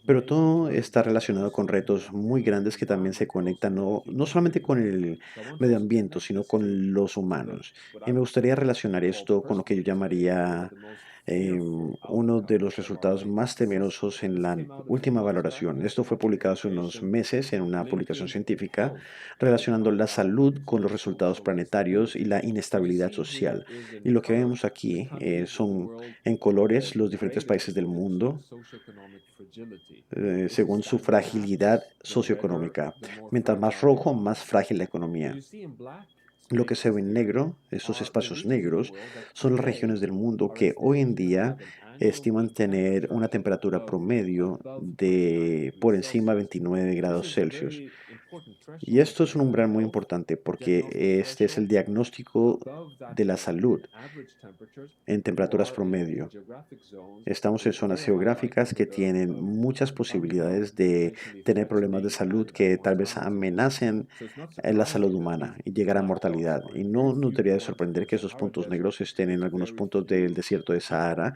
Pero todo está relacionado con retos muy grandes que también se conectan no solamente con el medio ambiente, sino con los humanos. Y me gustaría relacionar esto con lo que yo llamaría uno de los resultados más temerosos en la última valoración. Esto fue publicado hace unos meses en una publicación científica relacionando la salud con los resultados planetarios y la inestabilidad social. Y lo que vemos aquí son en colores los diferentes países del mundo según su fragilidad socioeconómica. Mientras más rojo, más frágil la economía. Lo que se ve en negro, estos espacios negros, son las regiones del mundo que hoy en día estiman tener una temperatura promedio de por encima de 29 grados Celsius. Y esto es un umbral muy importante porque este es el diagnóstico de la salud en temperaturas promedio. Estamos en zonas geográficas que tienen muchas posibilidades de tener problemas de salud que tal vez amenacen la salud humana y llegar a mortalidad. Y no nos debería de sorprender que esos puntos negros estén en algunos puntos del desierto de Sahara,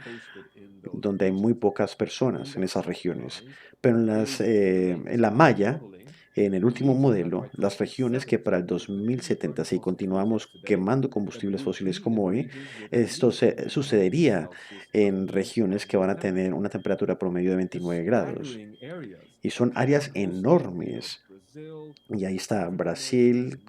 donde hay muy pocas personas en esas regiones. Pero en la malla, en el último modelo, las regiones que para el 2070, si continuamos quemando combustibles fósiles como hoy, esto sucedería en regiones que van a tener una temperatura promedio de 29 grados. Y son áreas enormes. Y ahí está Brasil,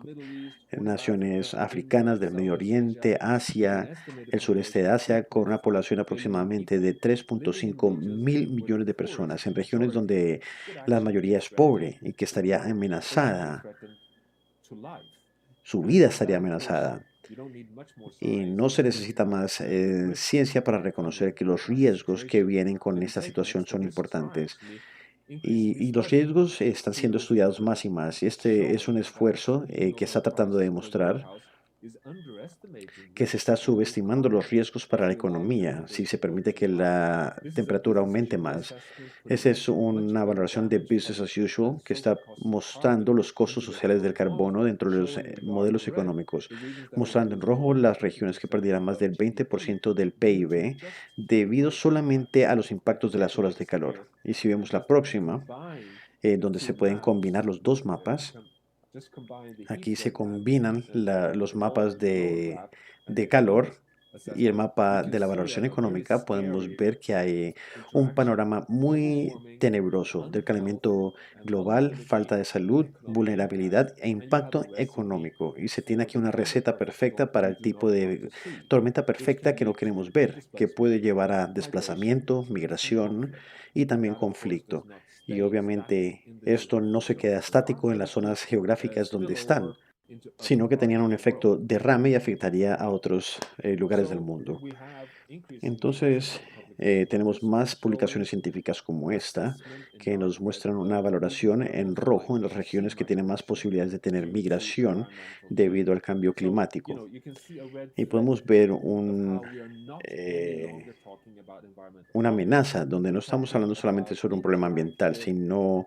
naciones africanas del Medio Oriente, Asia, el sureste de Asia, con una población aproximadamente de 3,5 mil millones de personas, en regiones donde la mayoría es pobre y que estaría amenazada, su vida estaría amenazada. Y no se necesita más ciencia para reconocer que los riesgos que vienen con esta situación son importantes. Y los riesgos están siendo estudiados más y más. Y este es un esfuerzo que está tratando de demostrar que se está subestimando los riesgos para la economía si se permite que la temperatura aumente más. Esa es una valoración de business as usual que está mostrando los costos sociales del carbono dentro de los modelos económicos, mostrando en rojo las regiones que perdieran más del 20% del PIB debido solamente a los impactos de las olas de calor. Y si vemos la próxima, donde se pueden combinar los dos mapas, aquí se combinan los mapas de calor y el mapa de la valoración económica, podemos ver que hay un panorama muy tenebroso del calentamiento global, falta de salud, vulnerabilidad e impacto económico. Y se tiene aquí una receta perfecta para el tipo de tormenta perfecta que no queremos ver, que puede llevar a desplazamiento, migración y también conflicto. Y obviamente esto no se queda estático en las zonas geográficas donde están, sino que tenían un efecto derrame y afectaría a otros lugares del mundo. Entonces, tenemos más publicaciones científicas como esta, que nos muestran una valoración en rojo en las regiones que tienen más posibilidades de tener migración debido al cambio climático. Y podemos ver una amenaza donde no estamos hablando solamente sobre un problema ambiental, sino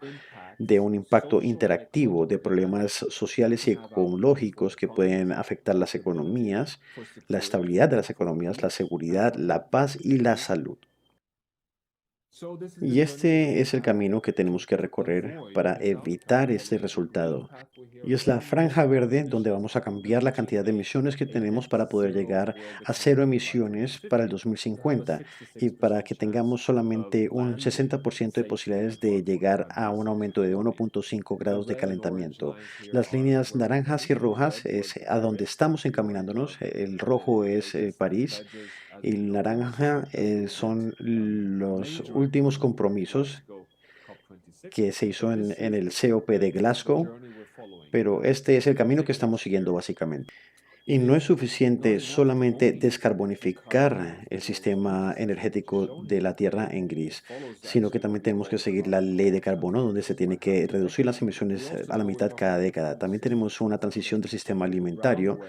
de un impacto interactivo, de problemas sociales y ecológicos que pueden afectar las economías, la estabilidad de las economías, la seguridad, la paz y la salud. Y este es el camino que tenemos que recorrer para evitar este resultado. Y es la franja verde donde vamos a cambiar la cantidad de emisiones que tenemos para poder llegar a cero emisiones para el 2050 y para que tengamos solamente un 60% de posibilidades de llegar a un aumento de 1.5 grados de calentamiento. Las líneas naranjas y rojas es a donde estamos encaminándonos. El rojo es París y el naranja son los últimos compromisos que se hizo en el COP de Glasgow, pero este es el camino que estamos siguiendo básicamente. Y no es suficiente solamente descarbonificar el sistema energético de la Tierra en gris, sino que también tenemos que seguir la ley de carbono, donde se tiene que reducir las emisiones a la mitad cada década. También tenemos una transición del sistema alimentario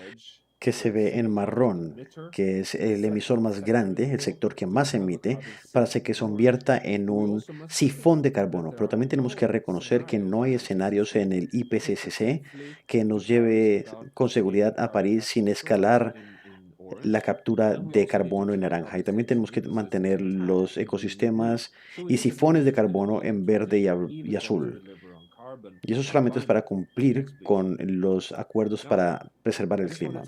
que se ve en marrón, que es el emisor más grande, el sector que más emite, para hacer que se convierta en un sifón de carbono. Pero también tenemos que reconocer que no hay escenarios en el IPCC que nos lleve con seguridad a París sin escalar la captura de carbono en naranja. Y también tenemos que mantener los ecosistemas y sifones de carbono en verde y azul. Y eso solamente es para cumplir con los acuerdos para preservar el clima.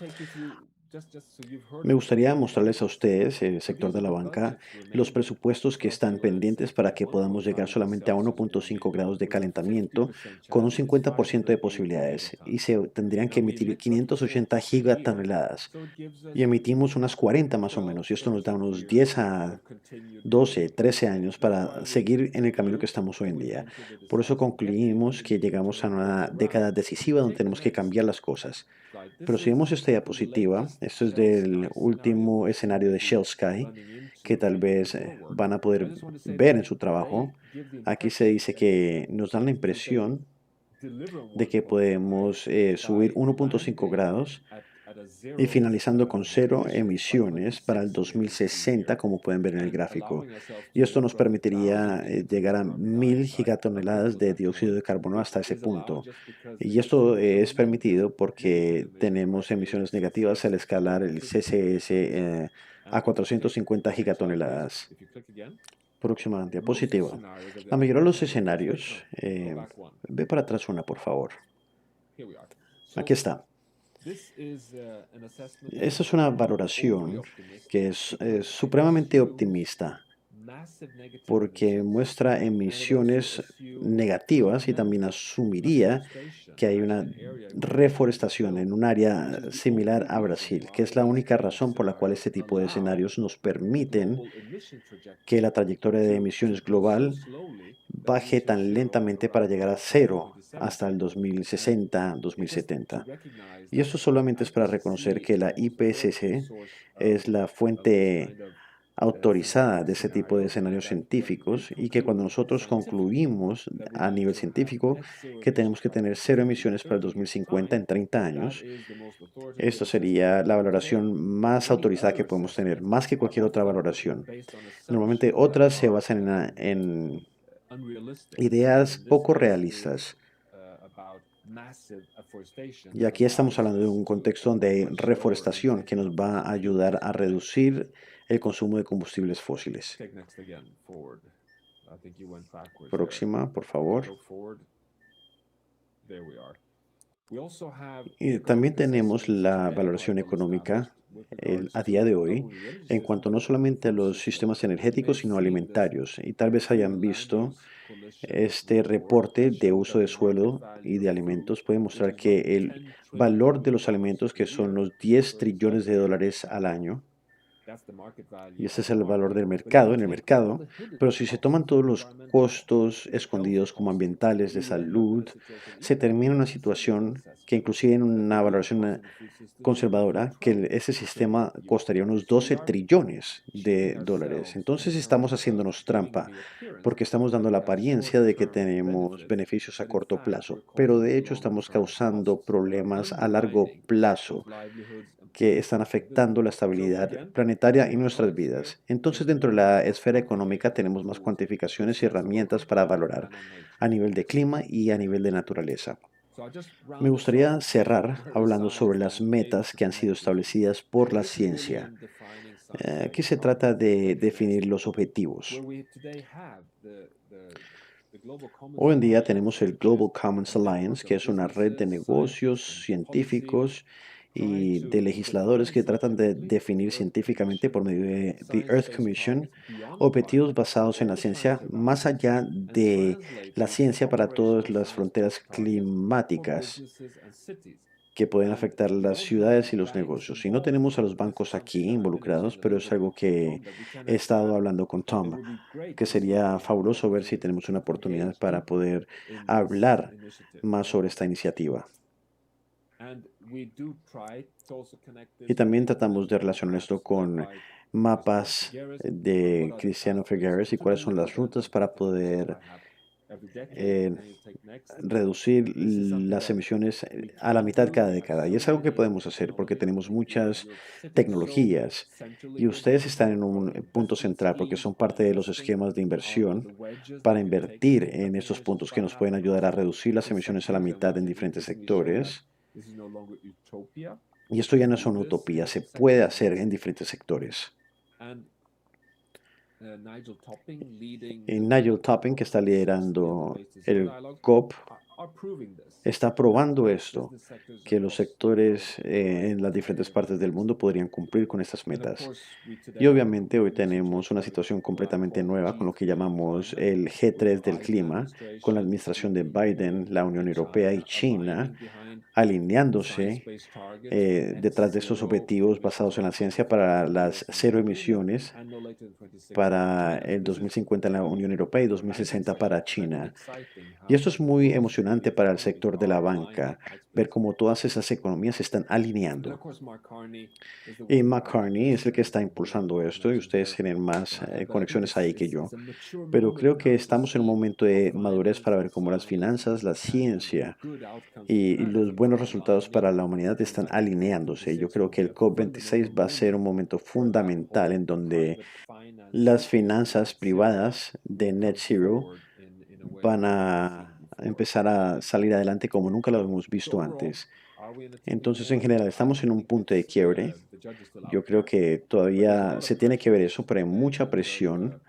Me gustaría mostrarles a ustedes, el sector de la banca, los presupuestos que están pendientes para que podamos llegar solamente a 1.5 grados de calentamiento con un 50% de posibilidades y se tendrían que emitir 580 gigatoneladas y emitimos unas 40 más o menos y esto nos da unos 10 a 12, 13 años para seguir en el camino que estamos hoy en día. Por eso concluimos que llegamos a una década decisiva donde tenemos que cambiar las cosas. Pero si vemos esta diapositiva, esto es del último escenario de Shell Sky, que tal vez van a poder ver en su trabajo. Aquí se dice que nos dan la impresión de que podemos subir 1.5 grados y finalizando con cero emisiones para el 2060, como pueden ver en el gráfico. Y esto nos permitiría llegar a 1.000 gigatoneladas de dióxido de carbono hasta ese punto. Y esto es permitido porque tenemos emisiones negativas al escalar el CCS a 450 gigatoneladas. Próxima diapositiva. La mayoría de los escenarios, ve para atrás una, por favor. Aquí está. Esta es una valoración que es supremamente optimista porque muestra emisiones negativas y también asumiría que hay una reforestación en un área similar a Brasil, que es la única razón por la cual este tipo de escenarios nos permiten que la trayectoria de emisiones global baje tan lentamente para llegar a cero hasta el 2060, 2070. Y esto solamente es para reconocer que la IPCC es la fuente autorizada de ese tipo de escenarios científicos y que cuando nosotros concluimos a nivel científico que tenemos que tener cero emisiones para el 2050 en 30 años, esto sería la valoración más autorizada que podemos tener, más que cualquier otra valoración. Normalmente otras se basan en ideas poco realistas. Y aquí estamos hablando de un contexto de reforestación que nos va a ayudar a reducir el consumo de combustibles fósiles. Próxima, por favor. Y también tenemos la valoración económica a día de hoy en cuanto no solamente a los sistemas energéticos, sino alimentarios. Y tal vez hayan visto este reporte de uso de suelo y de alimentos puede mostrar que el valor de los alimentos, que son los 10 trillones de dólares al año, y ese es el valor del mercado, en el mercado, pero si se toman todos los costos escondidos como ambientales, de salud, se termina una situación que inclusive en una valoración conservadora, que ese sistema costaría unos 12 trillones de dólares. Entonces estamos haciéndonos trampa, porque estamos dando la apariencia de que tenemos beneficios a corto plazo, pero de hecho estamos causando problemas a largo plazo que están afectando la estabilidad planetaria y nuestras vidas. Entonces, dentro de la esfera económica tenemos más cuantificaciones y herramientas para valorar a nivel de clima y a nivel de naturaleza. Me gustaría cerrar hablando sobre las metas que han sido establecidas por la ciencia. Aquí se trata de definir los objetivos. Hoy en día tenemos el Global Commons Alliance, que es una red de negocios, científicos y de legisladores que tratan de definir científicamente por medio de The Earth Commission objetivos basados en la ciencia más allá de la ciencia para todas las fronteras climáticas que pueden afectar las ciudades y los negocios. Y no tenemos a los bancos aquí involucrados, pero es algo que he estado hablando con Tom, que sería fabuloso ver si tenemos una oportunidad para poder hablar más sobre esta iniciativa. Y también tratamos de relacionar esto con mapas de Cristiano Figueres y cuáles son las rutas para poder eh, reducir las emisiones a la mitad cada década. Y es algo que podemos hacer porque tenemos muchas tecnologías y ustedes están en un punto central porque son parte de los esquemas de inversión para invertir en estos puntos que nos pueden ayudar a reducir las emisiones a la mitad en diferentes sectores. Y esto ya no es una utopía, se puede hacer en diferentes sectores. Y Nigel Topping, que está liderando el COP, está probando esto, que los sectores en las diferentes partes del mundo podrían cumplir con estas metas. Y obviamente hoy tenemos una situación completamente nueva con lo que llamamos el G3 del clima, con la administración de Biden, la Unión Europea y China alineándose detrás de estos objetivos basados en la ciencia para las cero emisiones para el 2050 en la Unión Europea y 2060 para China. Y esto es muy emocionante para el sector de la banca, ver cómo todas esas economías se están alineando. Y McCartney es el que está impulsando esto y ustedes tienen más conexiones ahí que yo. Pero creo que estamos en un momento de madurez para ver cómo las finanzas, la ciencia y los buenos resultados para la humanidad están alineándose. Yo creo que el COP26 va a ser un momento fundamental en donde las finanzas privadas de Net Zero van a empezar a salir adelante como nunca lo hemos visto antes. Entonces, en general, estamos en un punto de quiebre. Yo creo que todavía se tiene que ver eso, pero hay mucha presión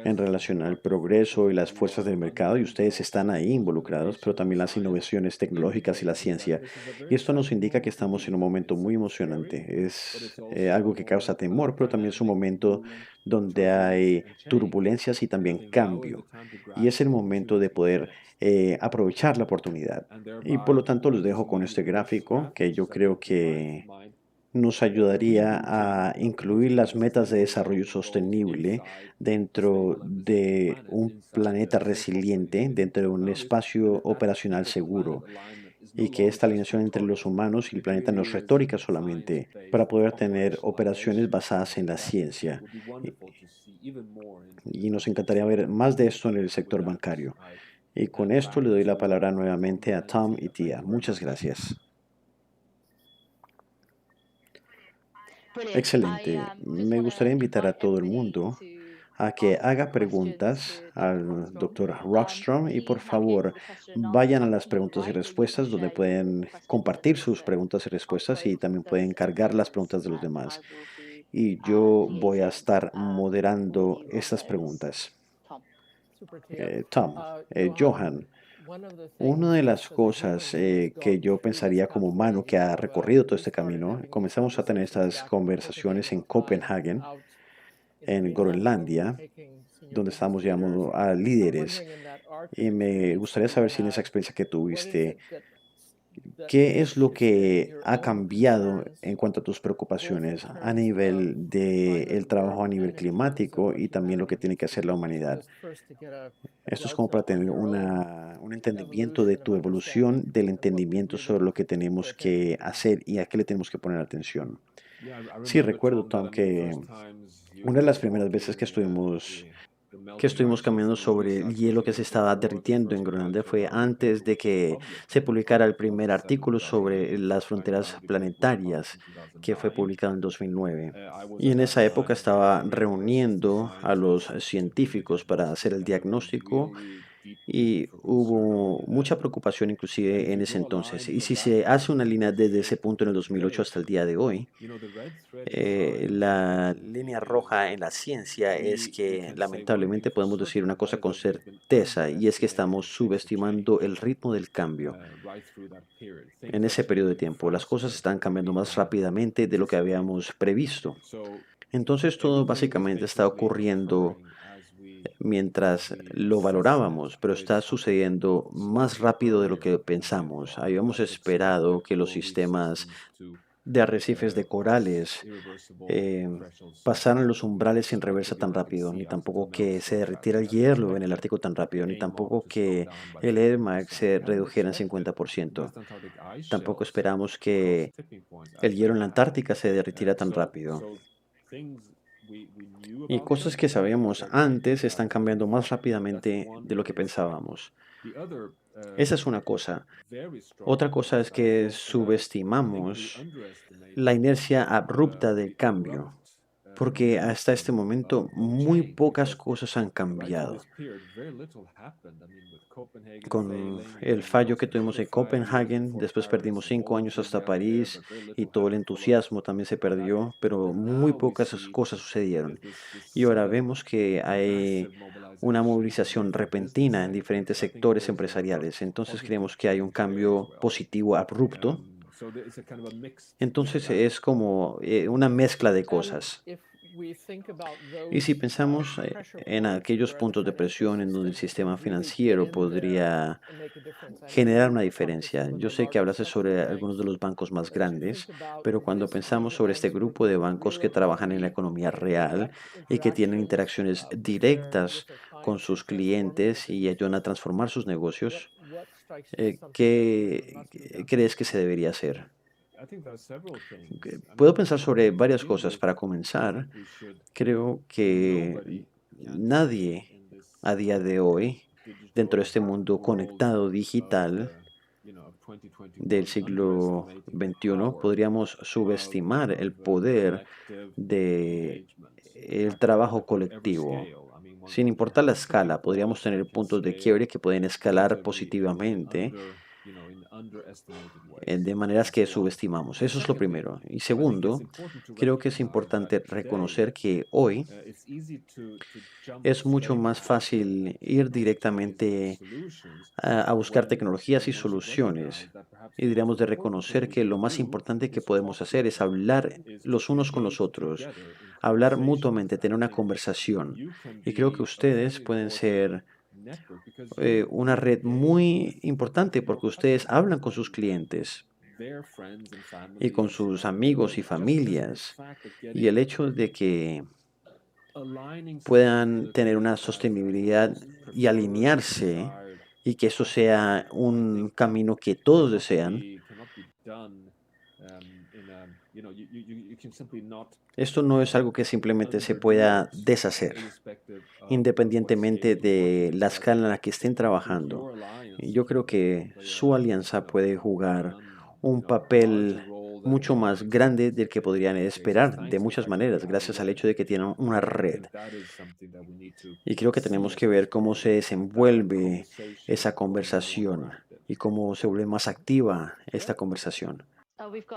en relación al progreso y las fuerzas del mercado, y ustedes están ahí involucrados, pero también las innovaciones tecnológicas y la ciencia. Y esto nos indica que estamos en un momento muy emocionante. Es algo que causa temor, pero también es un momento donde hay turbulencias y también cambio. Y es el momento de poder aprovechar la oportunidad. Y por lo tanto los dejo con este gráfico que yo creo que nos ayudaría a incluir las metas de desarrollo sostenible dentro de un planeta resiliente, dentro de un espacio operacional seguro, y que esta alineación entre los humanos y el planeta no es retórica solamente, para poder tener operaciones basadas en la ciencia. Y nos encantaría ver más de esto en el sector bancario. Y con esto le doy la palabra nuevamente a Tom y Tia. Muchas gracias. Excelente. Me gustaría invitar a todo el mundo a que haga preguntas al doctor Rockstrom y por favor vayan a las preguntas y respuestas donde pueden compartir sus preguntas y respuestas y también pueden cargar las preguntas de los demás. Y yo voy a estar moderando estas preguntas. Tom, Johan, Una de las cosas que yo pensaría como humano que ha recorrido todo este camino, comenzamos a tener estas conversaciones en Copenhague, en Groenlandia, donde estamos llamando a líderes. Y me gustaría saber si en esa experiencia que tuviste, ¿qué es lo que ha cambiado en cuanto a tus preocupaciones a nivel del trabajo a nivel climático y también lo que tiene que hacer la humanidad? Esto es como para tener un entendimiento de tu evolución, del entendimiento sobre lo que tenemos que hacer y a qué le tenemos que poner atención. Sí, recuerdo, Tom, que una de las primeras veces que estuvimos caminando sobre el hielo que se estaba derritiendo en Groenlandia fue antes de que se publicara el primer artículo sobre las fronteras planetarias, que fue publicado en 2009. Y en esa época estaba reuniendo a los científicos para hacer el diagnóstico y hubo mucha preocupación inclusive en ese entonces. Y si se hace una línea desde ese punto en el 2008 hasta el día de hoy, la línea roja en la ciencia es que lamentablemente podemos decir una cosa con certeza y es que estamos subestimando el ritmo del cambio en ese periodo de tiempo. Las cosas están cambiando más rápidamente de lo que habíamos previsto. Entonces todo básicamente está ocurriendo mientras lo valorábamos, pero está sucediendo más rápido de lo que pensamos. Habíamos esperado que los sistemas de arrecifes de corales eh, pasaran los umbrales sin reversa tan rápido, ni tampoco que se derritiera el hielo en el Ártico tan rápido, ni tampoco que el EDMAC se redujera en 50%. Tampoco esperamos que el hielo en la Antártica se derritiera tan rápido. Y cosas que sabíamos antes están cambiando más rápidamente de lo que pensábamos. Esa es una cosa. Otra cosa es que subestimamos la inercia abrupta del cambio, porque hasta este momento muy pocas cosas han cambiado. Con el fallo que tuvimos en Copenhague, después perdimos 5 años hasta París y todo el entusiasmo también se perdió, pero muy pocas cosas sucedieron. Y ahora vemos que hay una movilización repentina en diferentes sectores empresariales. Entonces creemos que hay un cambio positivo abrupto. Entonces es como una mezcla de cosas. Y si pensamos en aquellos puntos de presión en donde el sistema financiero podría generar una diferencia. Yo sé que hablaste sobre algunos de los bancos más grandes, pero cuando pensamos sobre este grupo de bancos que trabajan en la economía real y que tienen interacciones directas con sus clientes y ayudan a transformar sus negocios, ¿qué crees que se debería hacer? Puedo pensar sobre varias cosas. Para comenzar, creo que nadie a día de hoy, dentro de este mundo conectado digital del siglo XXI, podríamos subestimar el poder de el trabajo colectivo. Sin importar la escala, podríamos tener puntos de quiebre que pueden escalar positivamente de maneras que subestimamos. Eso es lo primero. Y segundo, creo que es importante reconocer que hoy es mucho más fácil ir directamente a buscar tecnologías y soluciones. Y diríamos de reconocer que lo más importante que podemos hacer es hablar los unos con los otros, hablar mutuamente, tener una conversación. Y creo que ustedes pueden ser una red muy importante porque ustedes hablan con sus clientes y con sus amigos y familias. Y el hecho de que puedan tener una sostenibilidad y alinearse y que eso sea un camino que todos desean, esto no es algo que simplemente se pueda deshacer, independientemente de la escala en la que estén trabajando. Y yo creo que su alianza puede jugar un papel mucho más grande del que podrían esperar de muchas maneras, gracias al hecho de que tienen una red. Y creo que tenemos que ver cómo se desenvuelve esa conversación y cómo se vuelve más activa esta conversación.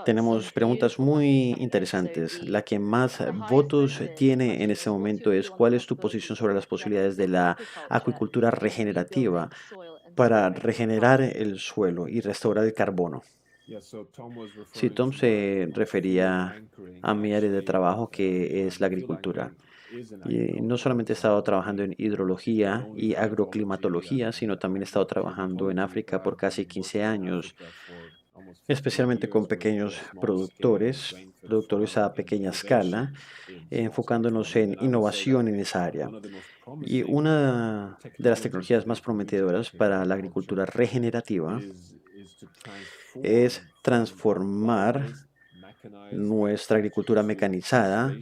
Tenemos preguntas muy interesantes. La que más votos tiene en este momento es ¿cuál es tu posición sobre las posibilidades de la acuicultura regenerativa para regenerar el suelo y restaurar el carbono. Sí, Tom se refería a mi área de trabajo, que es la agricultura. Y no solamente he estado trabajando en hidrología y agroclimatología, sino también he estado trabajando en África por casi 15 años, especialmente con pequeños productores a pequeña escala, enfocándonos en innovación en esa área. Y una de las tecnologías más prometedoras para la agricultura regenerativa es transformar nuestra agricultura mecanizada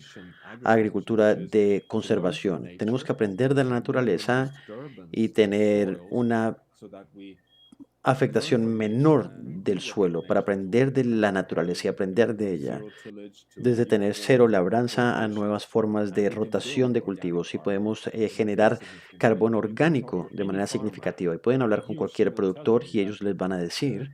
a agricultura de conservación. Tenemos que aprender de la naturaleza y tener una afectación menor del suelo para aprender de la naturaleza y aprender de ella. Desde tener cero labranza a nuevas formas de rotación de cultivos y podemos generar carbono orgánico de manera significativa. Y pueden hablar con cualquier productor y ellos les van a decir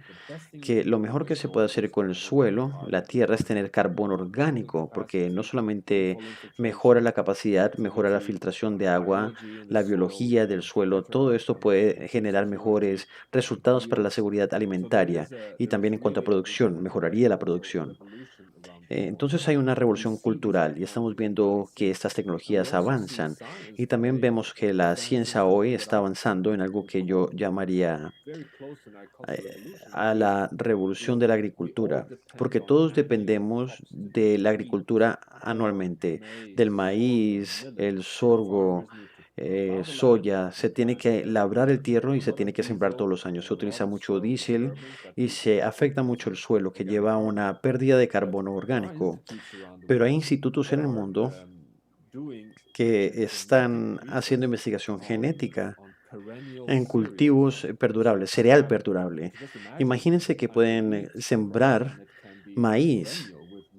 que lo mejor que se puede hacer con el suelo, la tierra, es tener carbono orgánico, porque no solamente mejora la capacidad, mejora la filtración de agua, la biología del suelo, todo esto puede generar mejores resultados para la seguridad alimentaria y también en cuanto a producción, mejoraría la producción. Entonces hay una revolución cultural y estamos viendo que estas tecnologías avanzan y también vemos que la ciencia hoy está avanzando en algo que yo llamaría a la revolución de la agricultura, porque todos dependemos de la agricultura anualmente, del maíz, el sorgo, soya. Se tiene que labrar el tierra y se tiene que sembrar todos los años. Se utiliza mucho diésel y se afecta mucho el suelo, que lleva a una pérdida de carbono orgánico. Pero hay institutos en el mundo que están haciendo investigación genética en cultivos perdurables, cereal perdurable. Imagínense que pueden sembrar maíz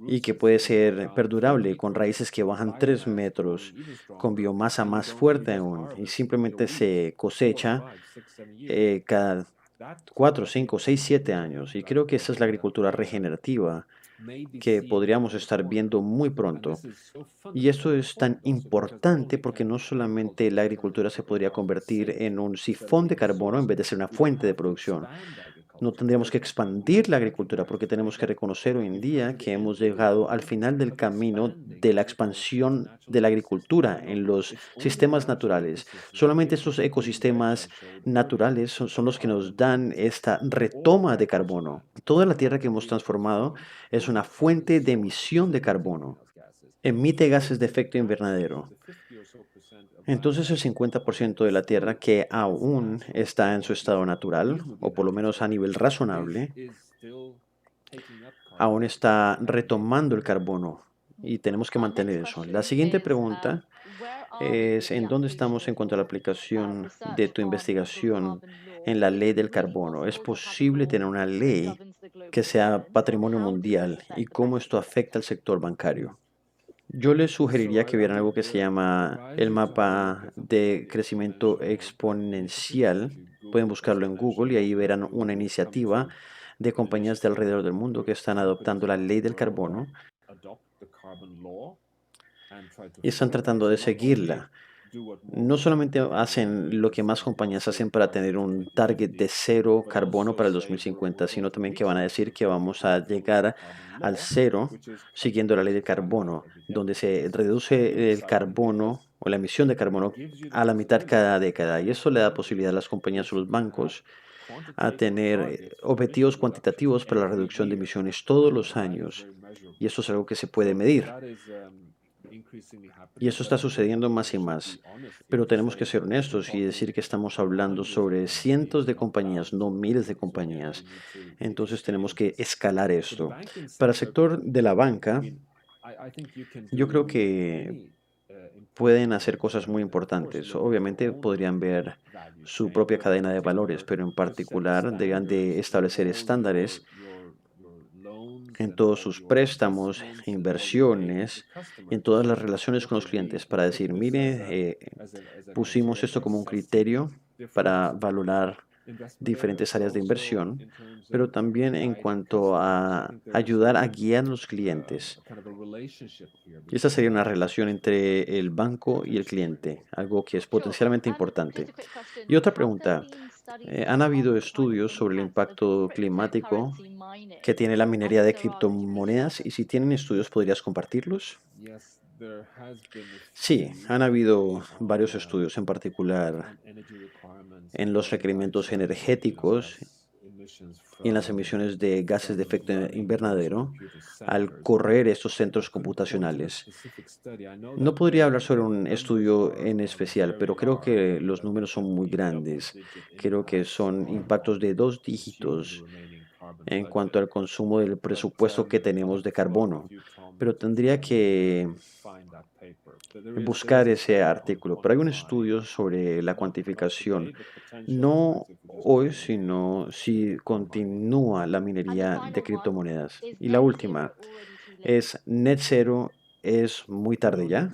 y que puede ser perdurable con raíces que bajan 3 metros, con biomasa más fuerte aún, y simplemente se cosecha cada 4, 5, 6, 7 años. Y creo que esa es la agricultura regenerativa que podríamos estar viendo muy pronto. Y esto es tan importante porque no solamente la agricultura se podría convertir en un sifón de carbono en vez de ser una fuente de producción. No tendríamos que expandir la agricultura porque tenemos que reconocer hoy en día que hemos llegado al final del camino de la expansión de la agricultura en los sistemas naturales. Solamente estos ecosistemas naturales son los que nos dan esta retoma de carbono. Toda la tierra que hemos transformado es una fuente de emisión de carbono, emite gases de efecto invernadero. Entonces el 50% de la Tierra que aún está en su estado natural, o por lo menos a nivel razonable, aún está retomando el carbono y tenemos que mantener eso. La siguiente pregunta es, ¿en dónde estamos en cuanto a la aplicación de tu investigación en la ley del carbono? ¿Es posible tener una ley que sea patrimonio mundial y cómo esto afecta al sector bancario? Yo les sugeriría que vieran algo que se llama el mapa de crecimiento exponencial. Pueden buscarlo en Google y ahí verán una iniciativa de compañías de alrededor del mundo que están adoptando la ley del carbono y están tratando de seguirla. No solamente hacen lo que más compañías hacen para tener un target de cero carbono para el 2050, sino también que van a decir que vamos a llegar al cero siguiendo la ley de carbono, donde se reduce el carbono o la emisión de carbono a la mitad cada década. Y eso le da posibilidad a las compañías o los bancos a tener objetivos cuantitativos para la reducción de emisiones todos los años. Y eso es algo que se puede medir. Y eso está sucediendo más y más. Pero tenemos que ser honestos y decir que estamos hablando sobre cientos de compañías, no miles de compañías. Entonces tenemos que escalar esto. Para el sector de la banca, yo creo que pueden hacer cosas muy importantes. Obviamente podrían ver su propia cadena de valores, pero en particular deberían de establecer estándares en todos sus préstamos, inversiones, en todas las relaciones con los clientes para decir, mire, pusimos esto como un criterio para valorar diferentes áreas de inversión, pero también en cuanto a ayudar a guiar a los clientes. Y esa sería una relación entre el banco y el cliente, algo que es potencialmente importante. Y otra pregunta, Han habido estudios sobre el impacto climático que tiene la minería de criptomonedas y si tienen estudios, ¿podrías compartirlos? Sí, han habido varios estudios, en particular en los requerimientos energéticos y en las emisiones de gases de efecto invernadero al correr estos centros computacionales. No podría hablar sobre un estudio en especial, pero creo que los números son muy grandes. Creo que son impactos de 2 dígitos en cuanto al consumo del presupuesto que tenemos de carbono. Pero tendría que buscar ese artículo. Pero hay un estudio sobre la cuantificación, no hoy, sino si continúa la minería de criptomonedas. Y la última es net zero. ¿Es muy tarde ya?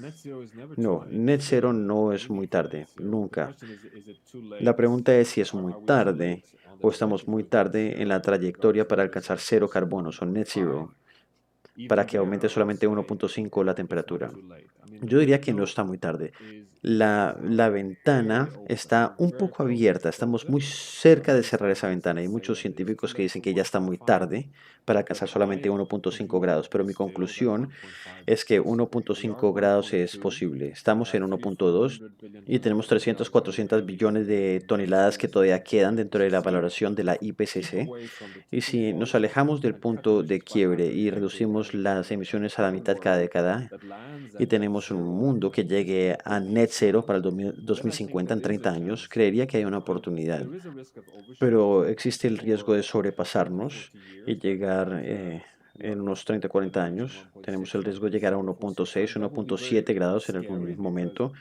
No, net zero no es muy tarde, nunca. La pregunta es si es muy tarde o estamos muy tarde en la trayectoria para alcanzar cero carbono, o net zero, para que aumente solamente 1.5 la temperatura. Yo diría que no está muy tarde. La ventana está un poco abierta, estamos muy cerca de cerrar esa ventana. Hay muchos científicos que dicen que ya está muy tarde para alcanzar solamente 1.5 grados, pero mi conclusión es que 1.5 grados es posible. Estamos en 1.2 y tenemos 300, 400 billones de toneladas que todavía quedan dentro de la valoración de la IPCC. Y si nos alejamos del punto de quiebre y reducimos las emisiones a la mitad cada década y tenemos un mundo que llegue a net cero para el 2050 en 30 años, creería que hay una oportunidad. Pero existe el riesgo de sobrepasarnos y llegar en unos 30, 40 años. Tenemos el riesgo de llegar a 1.6, 1.7 grados en algún momento.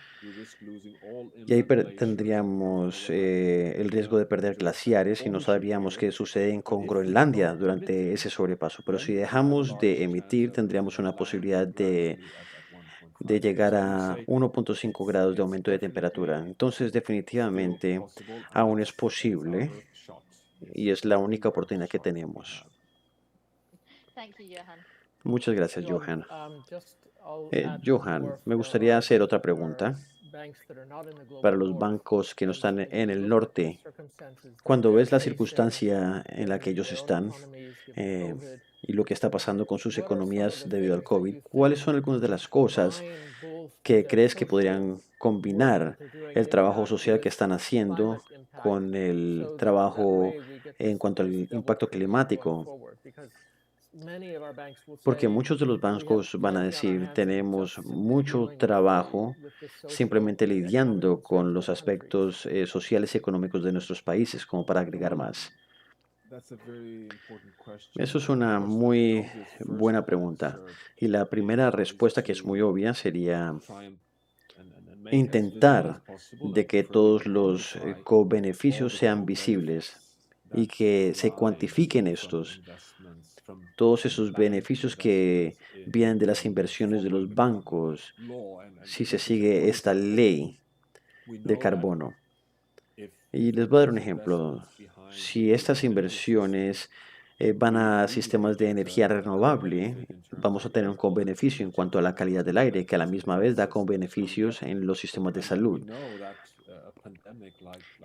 Y ahí tendríamos el riesgo de perder glaciares y no sabríamos qué sucede con Groenlandia durante ese sobrepaso. Pero si dejamos de emitir, tendríamos una posibilidad de llegar a 1.5 grados de aumento de temperatura. Entonces, definitivamente, aún es posible y es la única oportunidad que tenemos. Muchas gracias, Johan. Johan, me gustaría hacer otra pregunta para los bancos que no están en el norte. Cuando ves la circunstancia en la que ellos están eh, y lo que está pasando con sus economías debido al COVID, ¿cuáles son algunas de las cosas que crees que podrían combinar el trabajo social que están haciendo con el trabajo en cuanto al impacto climático? Porque muchos de los bancos van a decir, tenemos mucho trabajo simplemente lidiando con los aspectos sociales y económicos de nuestros países, como para agregar más. Eso es una muy buena pregunta. Y la primera respuesta, que es muy obvia, sería intentar de que todos los co-beneficios sean visibles y que se cuantifiquen estos, todos esos beneficios que vienen de las inversiones de los bancos, si se sigue esta ley del carbono. Y les voy a dar un ejemplo. Si estas inversiones van a sistemas de energía renovable, vamos a tener un co-beneficio en cuanto a la calidad del aire, que a la misma vez da co-beneficios en los sistemas de salud.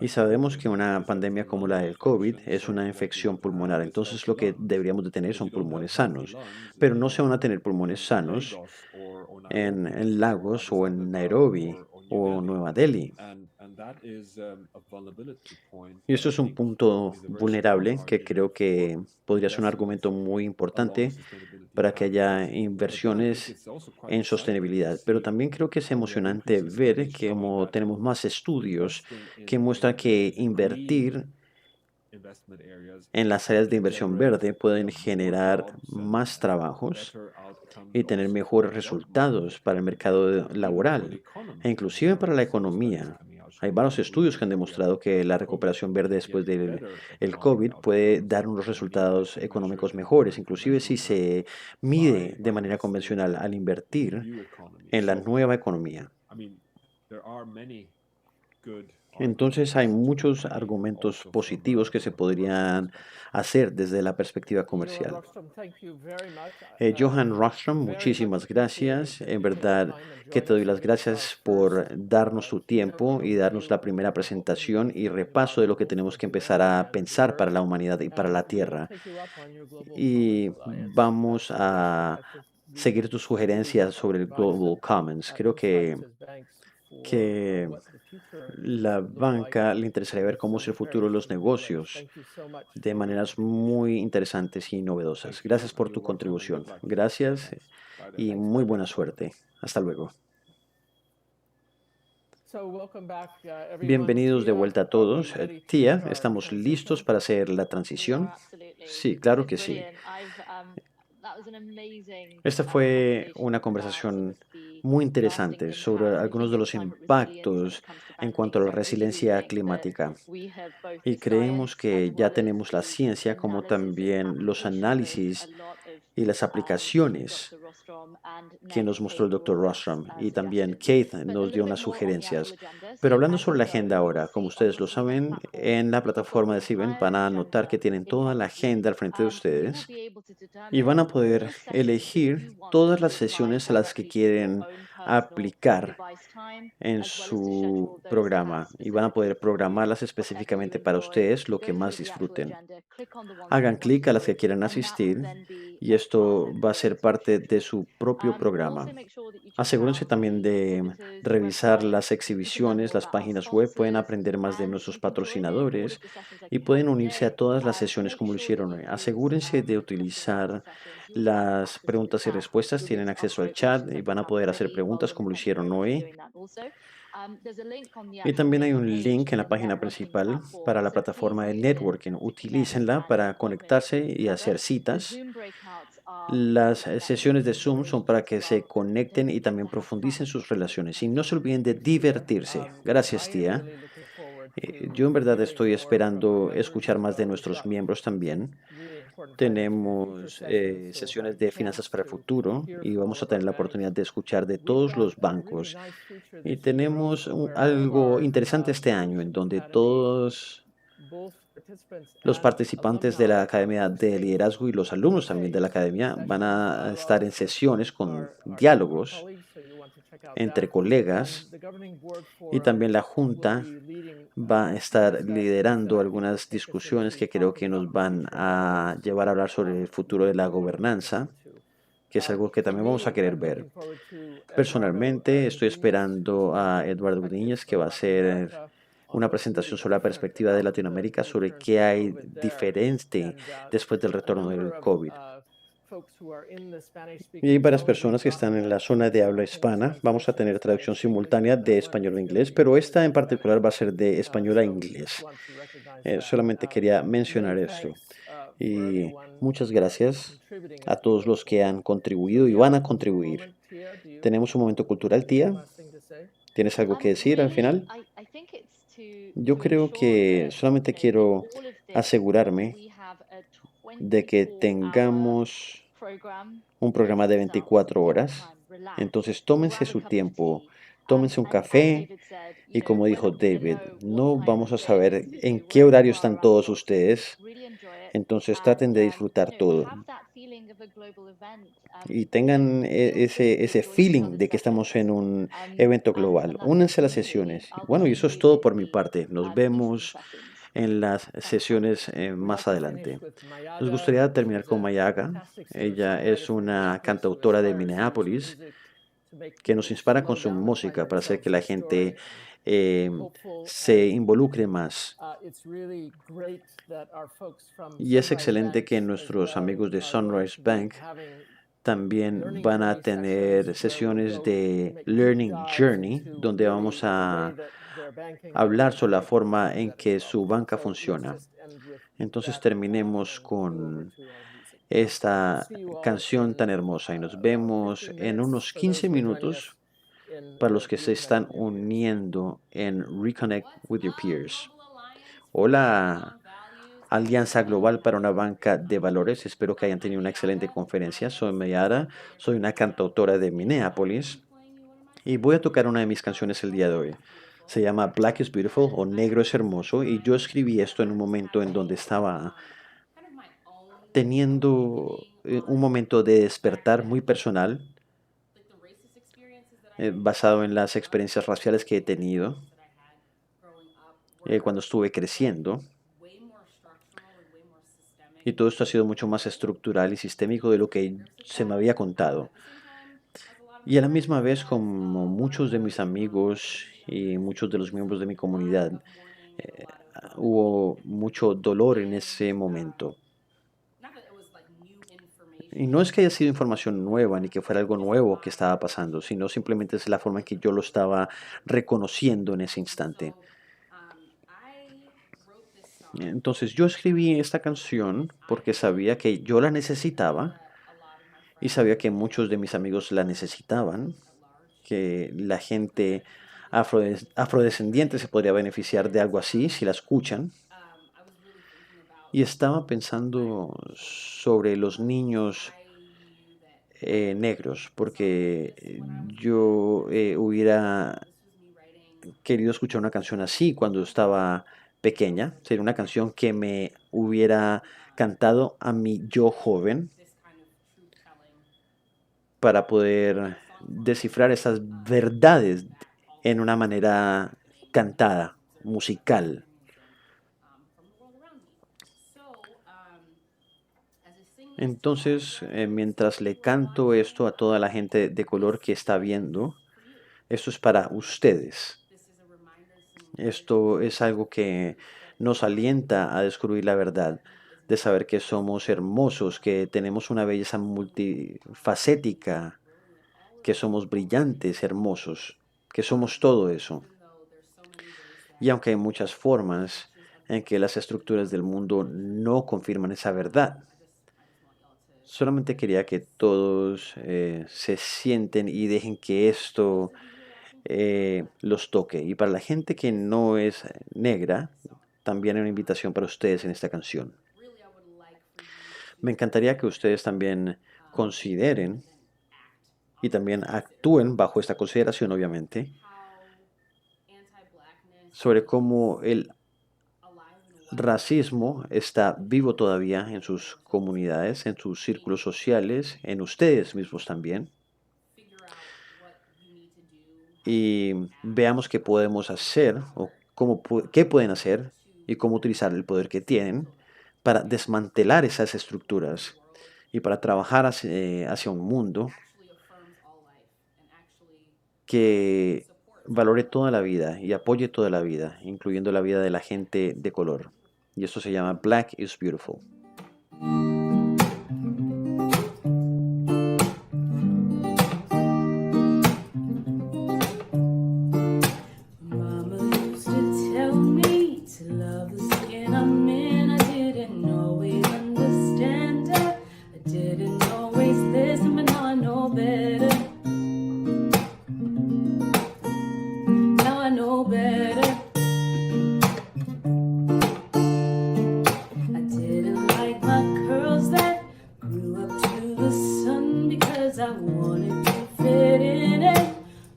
Y sabemos que una pandemia como la del COVID es una infección pulmonar, entonces lo que deberíamos de tener son pulmones sanos, pero no se van a tener pulmones sanos en Lagos o en Nairobi o Nueva Delhi. Y eso es un punto vulnerable que creo que podría ser un argumento muy importante para que haya inversiones en sostenibilidad. Pero también creo que es emocionante ver que como tenemos más estudios que muestran que invertir en las áreas de inversión verde pueden generar más trabajos y tener mejores resultados para el mercado laboral e inclusive para la economía. Hay varios estudios que han demostrado que la recuperación verde después del el COVID puede dar unos resultados económicos mejores, inclusive si se mide de manera convencional al invertir en la nueva economía. Entonces hay muchos argumentos positivos que se podrían hacer desde la perspectiva comercial. Johan Rockström, muchísimas gracias. En verdad que te doy las gracias por darnos tu tiempo y darnos la primera presentación y repaso de lo que tenemos que empezar a pensar para la humanidad y para la Tierra. Y vamos a seguir tus sugerencias sobre el Global Commons. Creo que la banca le interesaría ver cómo es el futuro de los negocios de maneras muy interesantes y novedosas. Gracias por tu contribución. Gracias y muy buena suerte. Hasta luego. Bienvenidos de vuelta a todos. Tía, ¿estamos listos para hacer la transición? Sí, claro que sí. Esta fue una conversación muy interesante sobre algunos de los impactos en cuanto a la resiliencia climática. Y creemos que ya tenemos la ciencia como también los análisis y las aplicaciones que nos mostró el Dr. Rostrom y también Keith nos dio unas sugerencias. Pero hablando sobre la agenda ahora, como ustedes lo saben, en la plataforma de Sieben van a notar que tienen toda la agenda al frente de ustedes y van a poder elegir todas las sesiones a las que quieren aplicar en su programa y van a poder programarlas específicamente para ustedes lo que más disfruten. Hagan clic a las que quieran asistir y esto va a ser parte de su propio programa. Asegúrense también de revisar las exhibiciones, las páginas web, pueden aprender más de nuestros patrocinadores y pueden unirse a todas las sesiones como lo hicieron hoy. Asegúrense de utilizar las preguntas y respuestas, tienen acceso al chat y van a poder hacer preguntas como lo hicieron hoy. Y también hay un link en la página principal para la plataforma de networking. Utilícenla para conectarse y hacer citas. Las sesiones de Zoom son para que se conecten y también profundicen sus relaciones. Y no se olviden de divertirse. Gracias, tía. Yo en verdad estoy esperando escuchar más de nuestros miembros también. Tenemos sesiones de finanzas para el futuro y vamos a tener la oportunidad de escuchar de todos los bancos. Y tenemos algo interesante este año en donde todos los participantes de la Academia de Liderazgo y los alumnos también de la Academia van a estar en sesiones con diálogos entre colegas y también la Junta va a estar liderando algunas discusiones que creo que nos van a llevar a hablar sobre el futuro de la gobernanza, que es algo que también vamos a querer ver. Personalmente estoy esperando a Eduardo Gudiñez, que va a hacer una presentación sobre la perspectiva de Latinoamérica, sobre qué hay diferente después del retorno del COVID. Y hay varias personas que están en la zona de habla hispana. Vamos a tener traducción simultánea de español a inglés, pero esta en particular va a ser de español a inglés. Solamente quería mencionar esto. Y muchas gracias a todos los que han contribuido y van a contribuir. Tenemos un momento cultural, tía. ¿Tienes algo que decir al final? Yo creo que solamente quiero asegurarme de que tengamos un programa de 24 horas. Entonces tómense su tiempo, tómense un café y como dijo David, no vamos a saber en qué horario están todos ustedes. Entonces traten de disfrutar todo y tengan ese feeling de que estamos en un evento global. Únanse a las sesiones. Bueno, y eso es todo por mi parte. Nos vemos en las sesiones más adelante. Nos gustaría terminar con Mayaga. Ella es una cantautora de Minneapolis que nos inspira con su música para hacer que la gente se involucre más. Y es excelente que nuestros amigos de Sunrise Bank también van a tener sesiones de Learning Journey, donde vamos a hablar sobre la forma en que su banca funciona. Entonces terminemos con esta canción tan hermosa y nos vemos en unos 15 minutos para los que se están uniendo en Reconnect with Your Peers. Hola, Alianza Global para una banca de valores. Espero que hayan tenido una excelente conferencia. Soy Mayara, soy una cantautora de Minneapolis y voy a tocar una de mis canciones el día de hoy. Se llama Black is Beautiful o Negro es Hermoso y yo escribí esto en un momento en donde estaba teniendo un momento de despertar muy personal basado en las experiencias raciales que he tenido cuando estuve creciendo. Y todo esto ha sido mucho más estructural y sistémico de lo que se me había contado. Y a la misma vez, como muchos de mis amigos y muchos de los miembros de mi comunidad, eh, hubo mucho dolor en ese momento. Y no es que haya sido información nueva ni que fuera algo nuevo que estaba pasando, sino simplemente es la forma en que yo lo estaba reconociendo en ese instante. Entonces yo escribí esta canción porque sabía que yo la necesitaba y sabía que muchos de mis amigos la necesitaban, que la gente afrodescendiente se podría beneficiar de algo así si la escuchan. Y estaba pensando sobre los niños negros, porque yo hubiera querido escuchar una canción así cuando estaba pequeña. Sería una canción que me hubiera cantado a mi yo joven para poder descifrar esas verdades en una manera cantada, musical. Entonces, mientras le canto esto a toda la gente de color que está viendo, esto es para ustedes. Esto es algo que nos alienta a descubrir la verdad, de saber que somos hermosos, que tenemos una belleza multifacética, que somos brillantes, hermosos, que somos todo eso. Y aunque hay muchas formas en que las estructuras del mundo no confirman esa verdad, solamente quería que todos se sienten y dejen que esto los toque. Y para la gente que no es negra, también hay una invitación para ustedes en esta canción. Me encantaría que ustedes también consideren y también actúen bajo esta consideración, obviamente, sobre cómo el racismo está vivo todavía en sus comunidades, en sus círculos sociales, en ustedes mismos también. Y veamos qué podemos hacer o qué pueden hacer y cómo utilizar el poder que tienen para desmantelar esas estructuras y para trabajar hacia un mundo que valore toda la vida y apoye toda la vida, incluyendo la vida de la gente de color. Y esto se llama Black is Beautiful. Mama used to tell me to love the skin I'm in. I didn't always understand her. I didn't always listen, but now I know better. Now I know better. I didn't like my curls that grew up to the sun because I wanted to fit in it.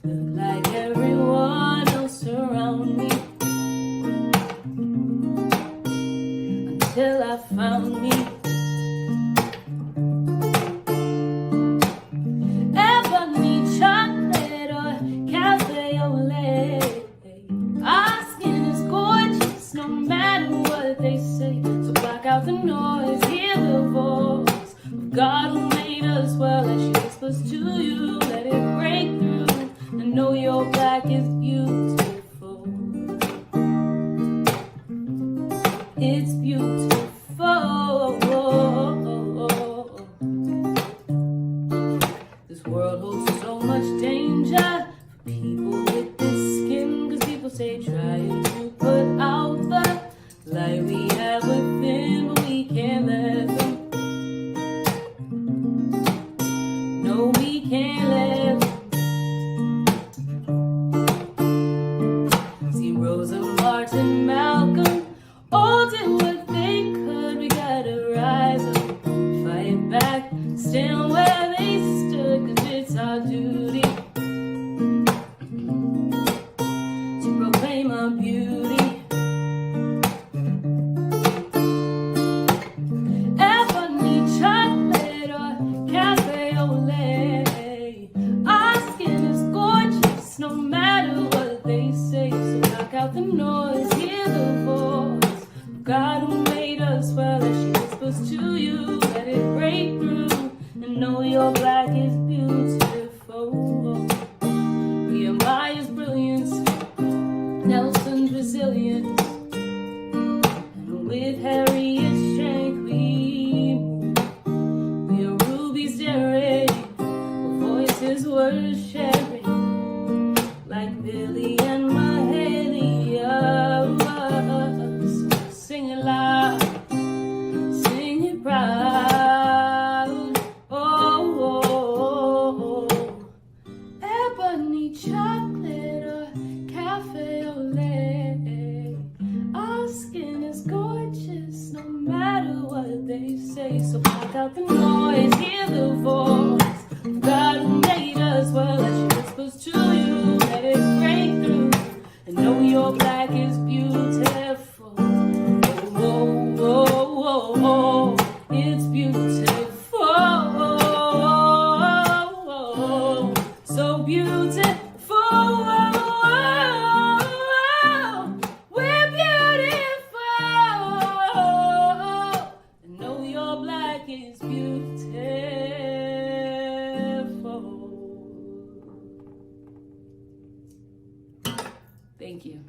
Look like everyone else around me until I found me. Ebony chocolate or cafe au lait. Our skin is gorgeous no matter what they say. So block out the noise, hear the voice of God who made us well as she whispers to you. Let it break through. I know your black is beautiful. It's beautiful. This world holds so much danger for people with this skin. Cause people say trying to put out the light we have within, but we can't let them. No, we can't let them. See Rosa, Martin, Malcolm, all did what they could. We gotta rise up, fight back, stand where they stood, cause it's our duty to proclaim your beauty. Ebony chocolate or cafe au lait. Our skin is gorgeous no matter what they say. So knock out the noise, hear the voice of God who made us well as she whispers to you. Let it break through and know your black is beautiful. Nehemiah's brilliance, Nelson's resilience, and with Harriet's strength we move. We are rubies daring, our voices were sharing, like Billy and Mahalia. So sing it loud, sing it proud. Oh, oh, oh. Ebony chocolate or cafe au lait. Our skin is gorgeous no matter what they say. So block out the noise, hear the voice of God who made us well as she whispers to you. Let it break through and know your black is beautiful. Oh, oh, oh, oh, oh. It's beautiful. So beautiful. We're beautiful. Know your black is beautiful. Thank you.